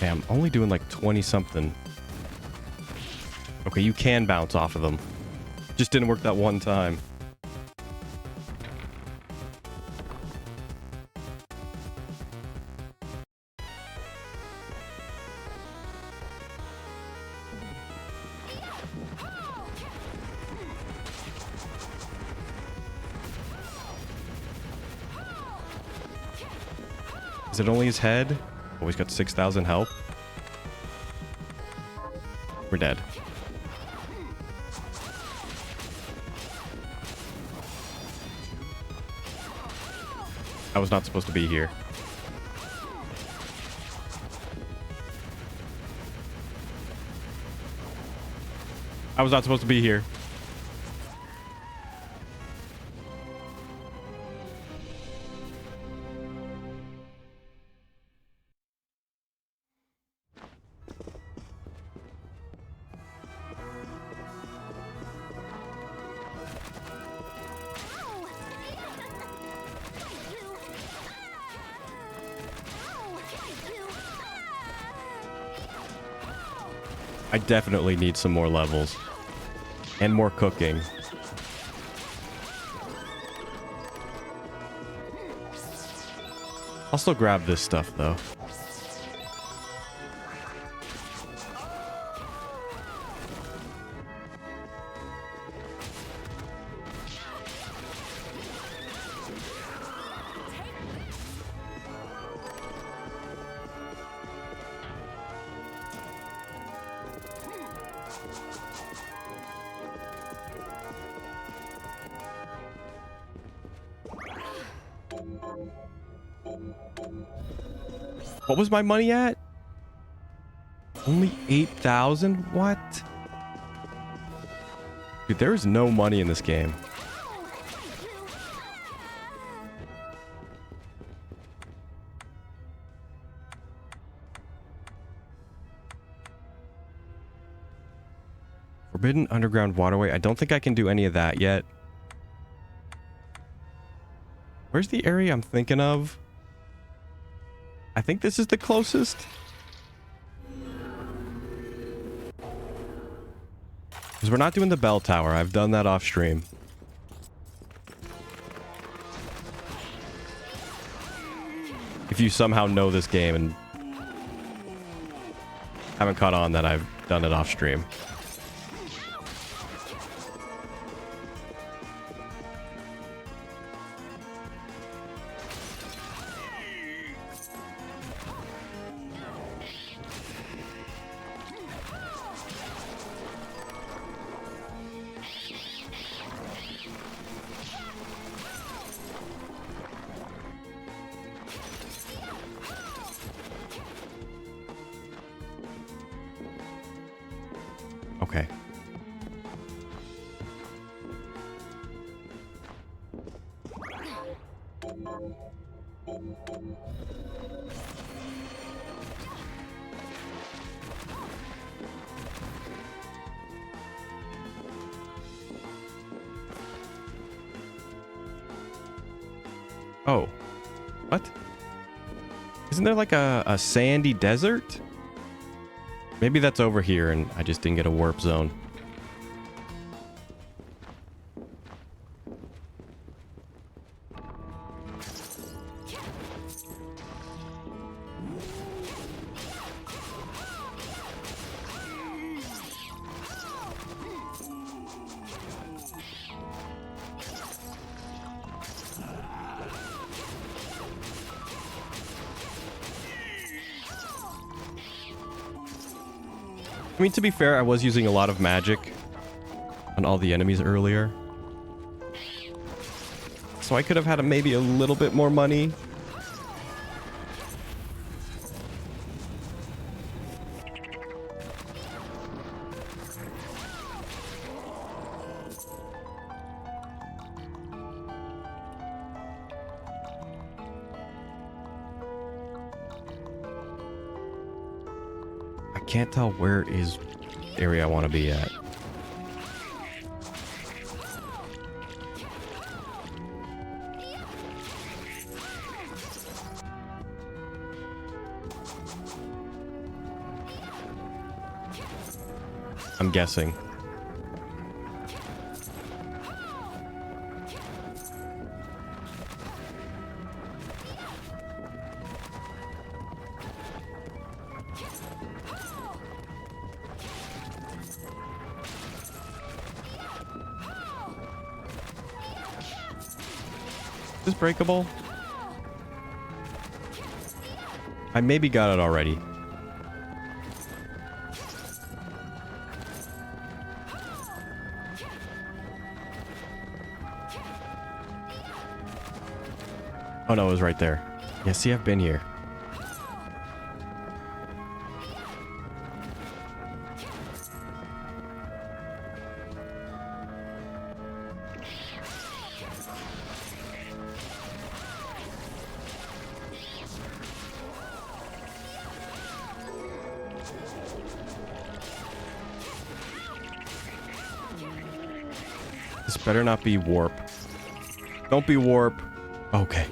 Damn, only doing like 20 something. Okay, you can bounce off of them. Just didn't work that one time. Is it only his head? Oh, he's got 6,000 health. We're dead. I was not supposed to be here. I was not supposed to be here. I definitely need some more levels. And more cooking. I'll still grab this stuff, though. What was my money at? Only 8,000? What? Dude, there is no money in this game. Forbidden underground waterway. I don't think I can do any of that yet. Where's the area I'm thinking of? I think this is the closest. Because we're not doing the bell tower. I've done that off stream. If you somehow know this game and haven't caught on that I've done it off stream. Okay. Oh. What? Isn't there like a sandy desert? Maybe that's over here and I just didn't get a warp zone. I mean, to be fair, I was using a lot of magic on all the enemies earlier. So I could have had maybe a little bit more money. I can't tell where is the area I want to be at. I'm guessing. Is this breakable? I maybe got it already. Oh no, it was right there. Yeah, see, I've been here. This better not be warp. Don't be warp. Okay.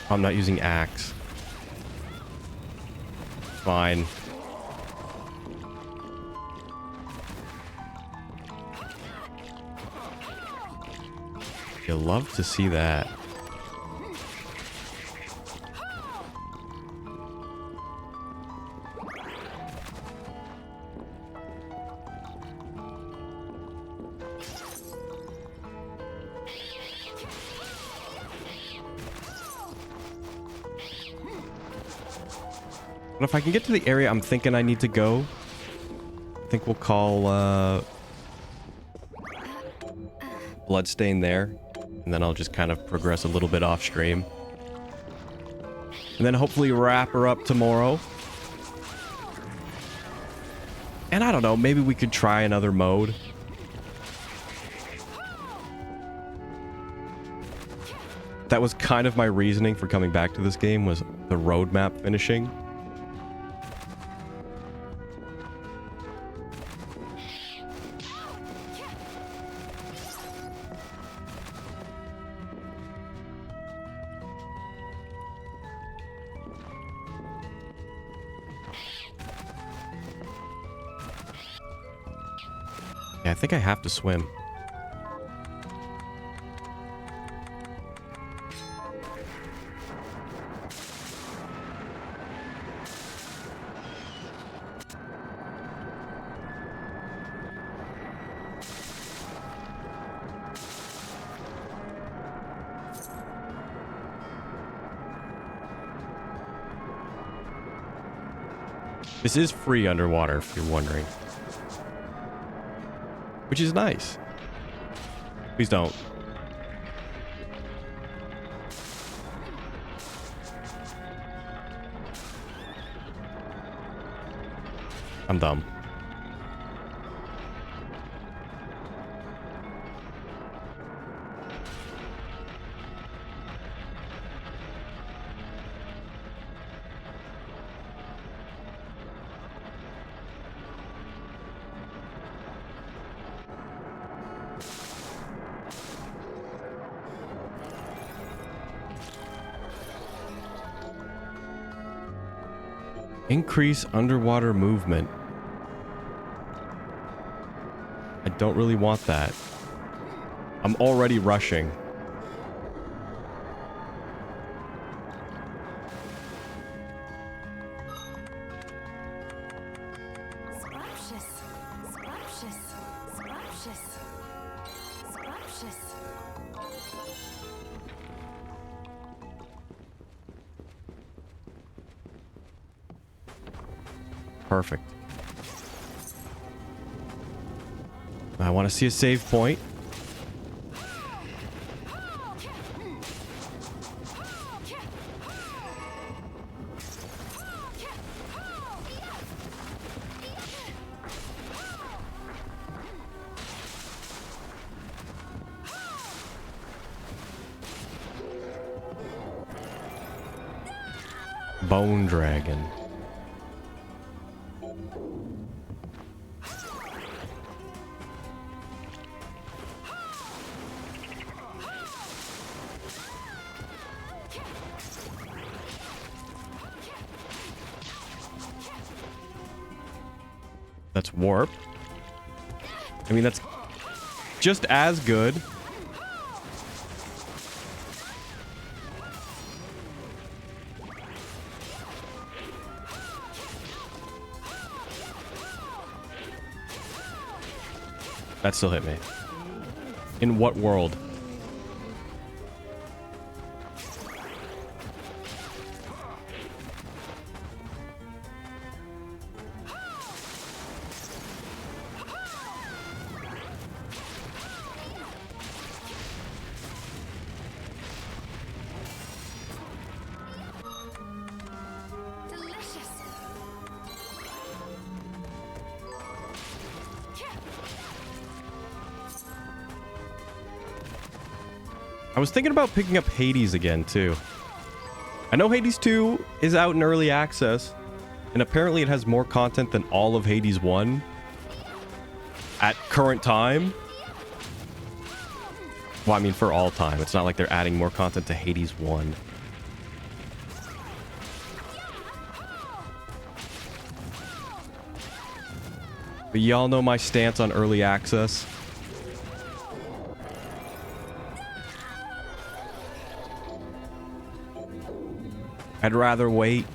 I'm not using axe. Fine. You'll love to see that. But if I can get to the area I'm thinking I need to go, I think we'll call Bloodstained there. And then I'll just kind of progress a little bit off stream. And then hopefully wrap her up tomorrow. And I don't know, maybe we could try another mode. That was kind of my reasoning for coming back to this game, was the roadmap finishing. Yeah, I think I have to swim. This is free underwater, if you're wondering. Which is nice. Please don't. I'm dumb. Increase underwater movement. I don't really want that. I'm already rushing. Scrumptious. Scrumptious. Scrumptious. Scrumptious. Perfect. I want to see a save point. Bone Dragon. That's warp. I mean, that's just as good. That still hit me. In what world? Delicious. I was thinking about picking up Hades again, too. I know Hades 2 is out in early access, and apparently it has more content than all of Hades 1 at current time. Well, I mean, for all time. It's not like they're adding more content to Hades 1. But y'all know my stance on early access. I'd rather wait.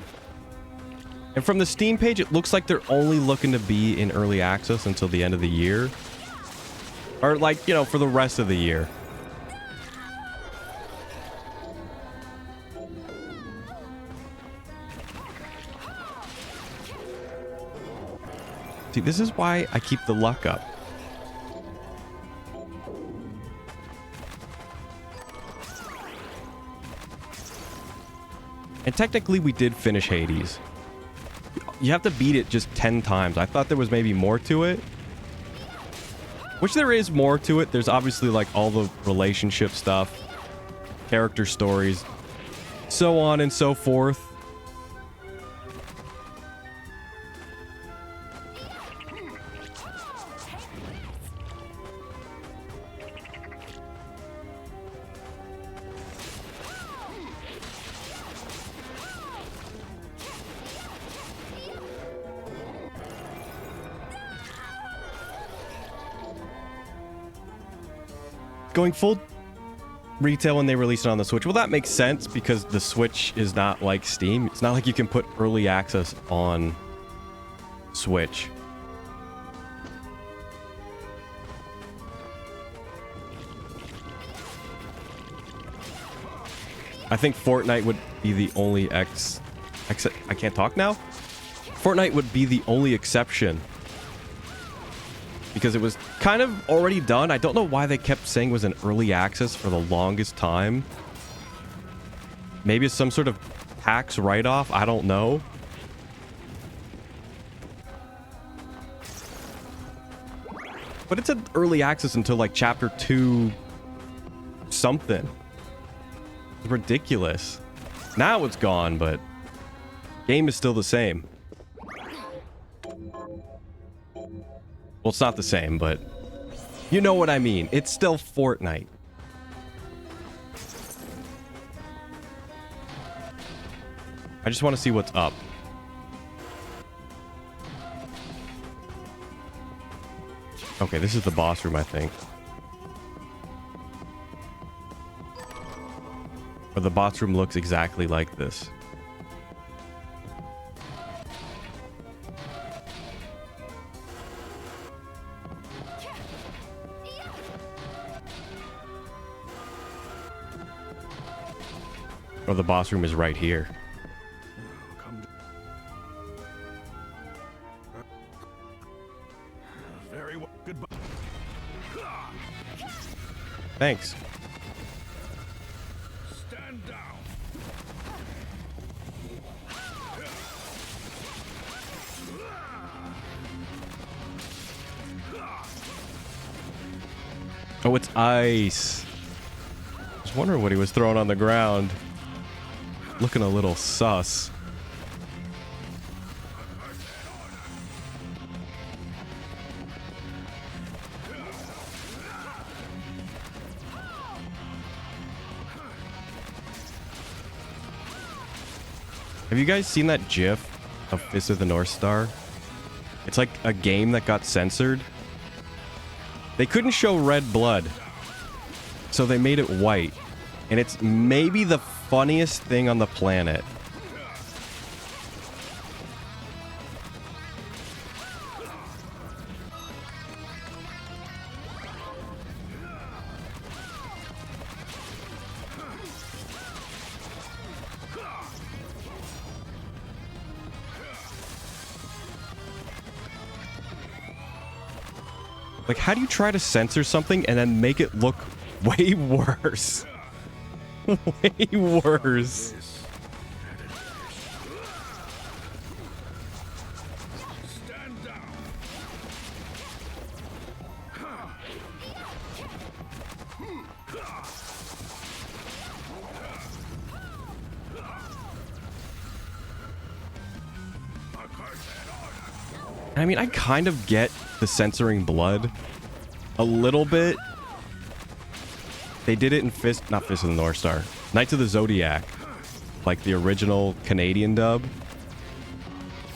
And from the Steam page, it looks like they're only looking to be in early access until the end of the year. Or like, you know, for the rest of the year. See, this is why I keep the luck up. And technically, we did finish Hades. You have to beat it just 10 times. I thought there was maybe more to it. Which there is more to it. There's obviously like all the relationship stuff, character stories, so on and so forth. Going full retail when they release it on the Switch. Well, that makes sense because the Switch is not like Steam. It's not like you can put early access on Switch. I think Fortnite would be the only I can't talk now? Fortnite would be the only exception. Because it was kind of already done. I don't know why they kept saying it was an early access for the longest time. Maybe it's some sort of tax write-off. I don't know. But it's an early access until like chapter 2 something. It's ridiculous. Now it's gone, but game is still the same. Well, it's not the same, but you know what I mean. It's still Fortnite. I just want to see what's up. Okay, this is the boss room, I think. Or the boss room looks exactly like this. Or the boss room is right here. Very well. Goodbye. Thanks. Stand down. Oh, it's ice. I was wondering what he was throwing on the ground. Looking a little sus. Have you guys seen that GIF of Fist of the North Star? It's like a game that got censored. They couldn't show red blood, so they made it white. And it's maybe the funniest thing on the planet. Like, how do you try to censor something and then make it look way worse? Way worse. Stand down. I mean, I kind of get the censoring blood a little bit. They did it in not Fist of the North Star, Knights of the Zodiac, like the original Canadian dub,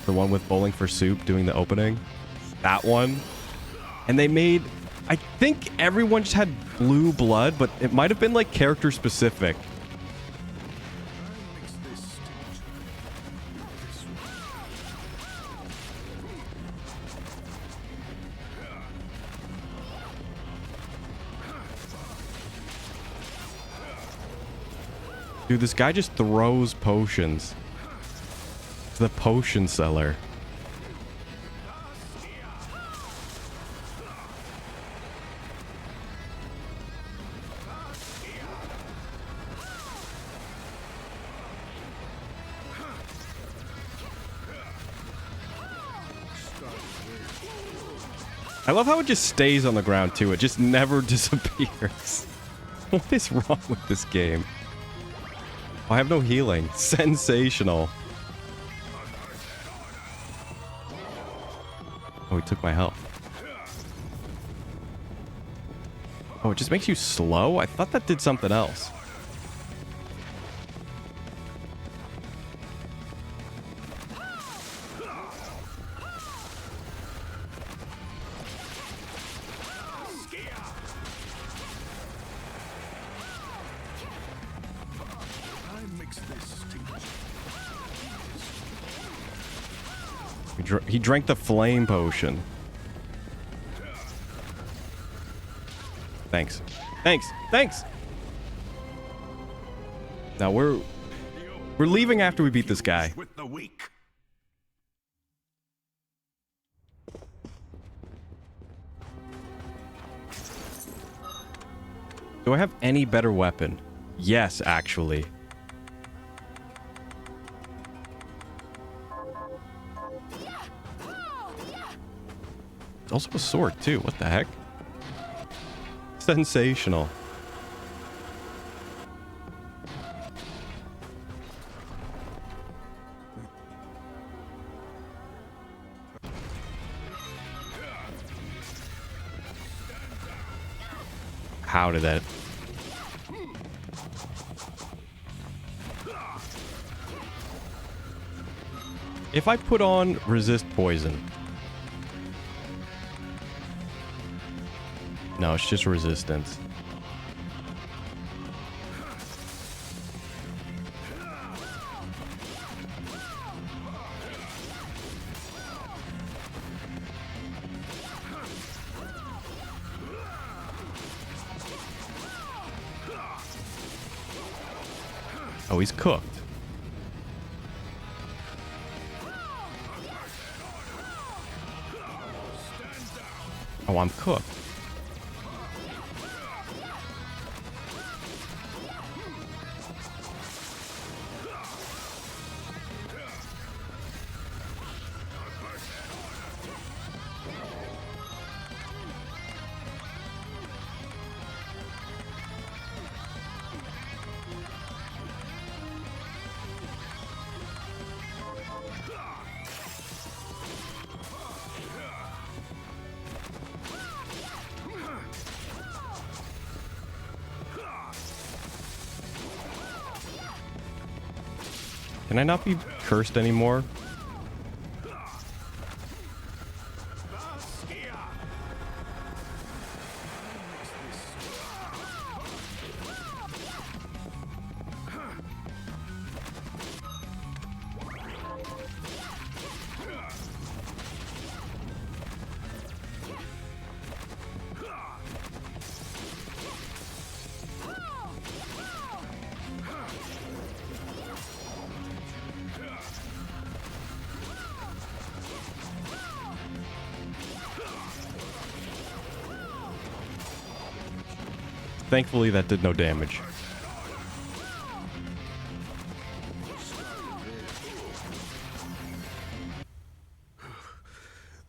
the one with Bowling for Soup doing the opening. that one. And they made... I think everyone just had blue blood, but it might have been like character specific. Dude, this guy just throws potions. It's the potion seller. I love how it just stays on the ground too. It just never disappears. What is wrong with this game? I have no healing. Sensational. Oh, he took my health. Oh, it just makes you slow? I thought that did something else. He drank the flame potion. Thanks. Thanks. Thanks. Now we're leaving after we beat this guy. With the weak. Do I have any better weapon? Yes, actually. Also a sword too. What the heck? Sensational. How did that? If I put on resist poison. No, it's just resistance. Oh, he's cooked. Oh, I'm cooked. Can I not be cursed anymore? Thankfully, that did no damage.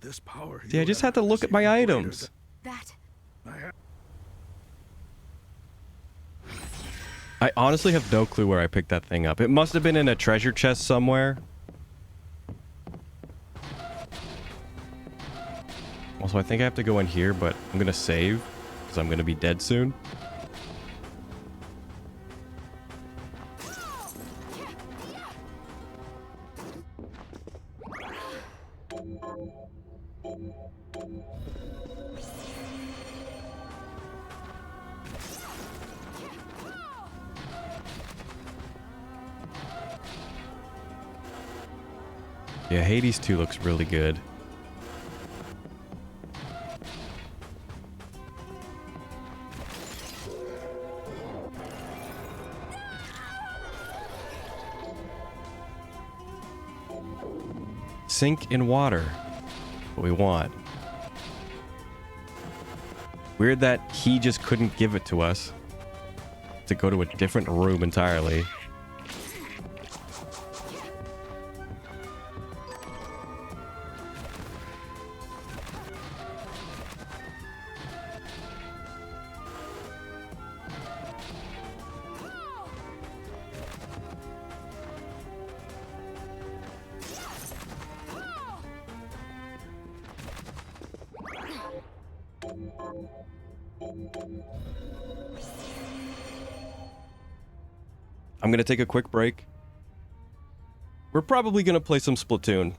This power. See, I just had to look at my items. That. I honestly have no clue where I picked that thing up. It must have been in a treasure chest somewhere. Also, I think I have to go in here, but I'm gonna save because I'm gonna be dead soon. Yeah, Hades 2 looks really good. Sink in water. What we want. Weird that he just couldn't give it to us. To go to a different room entirely. I'm going to take a quick break. We're probably going to play some Splatoon.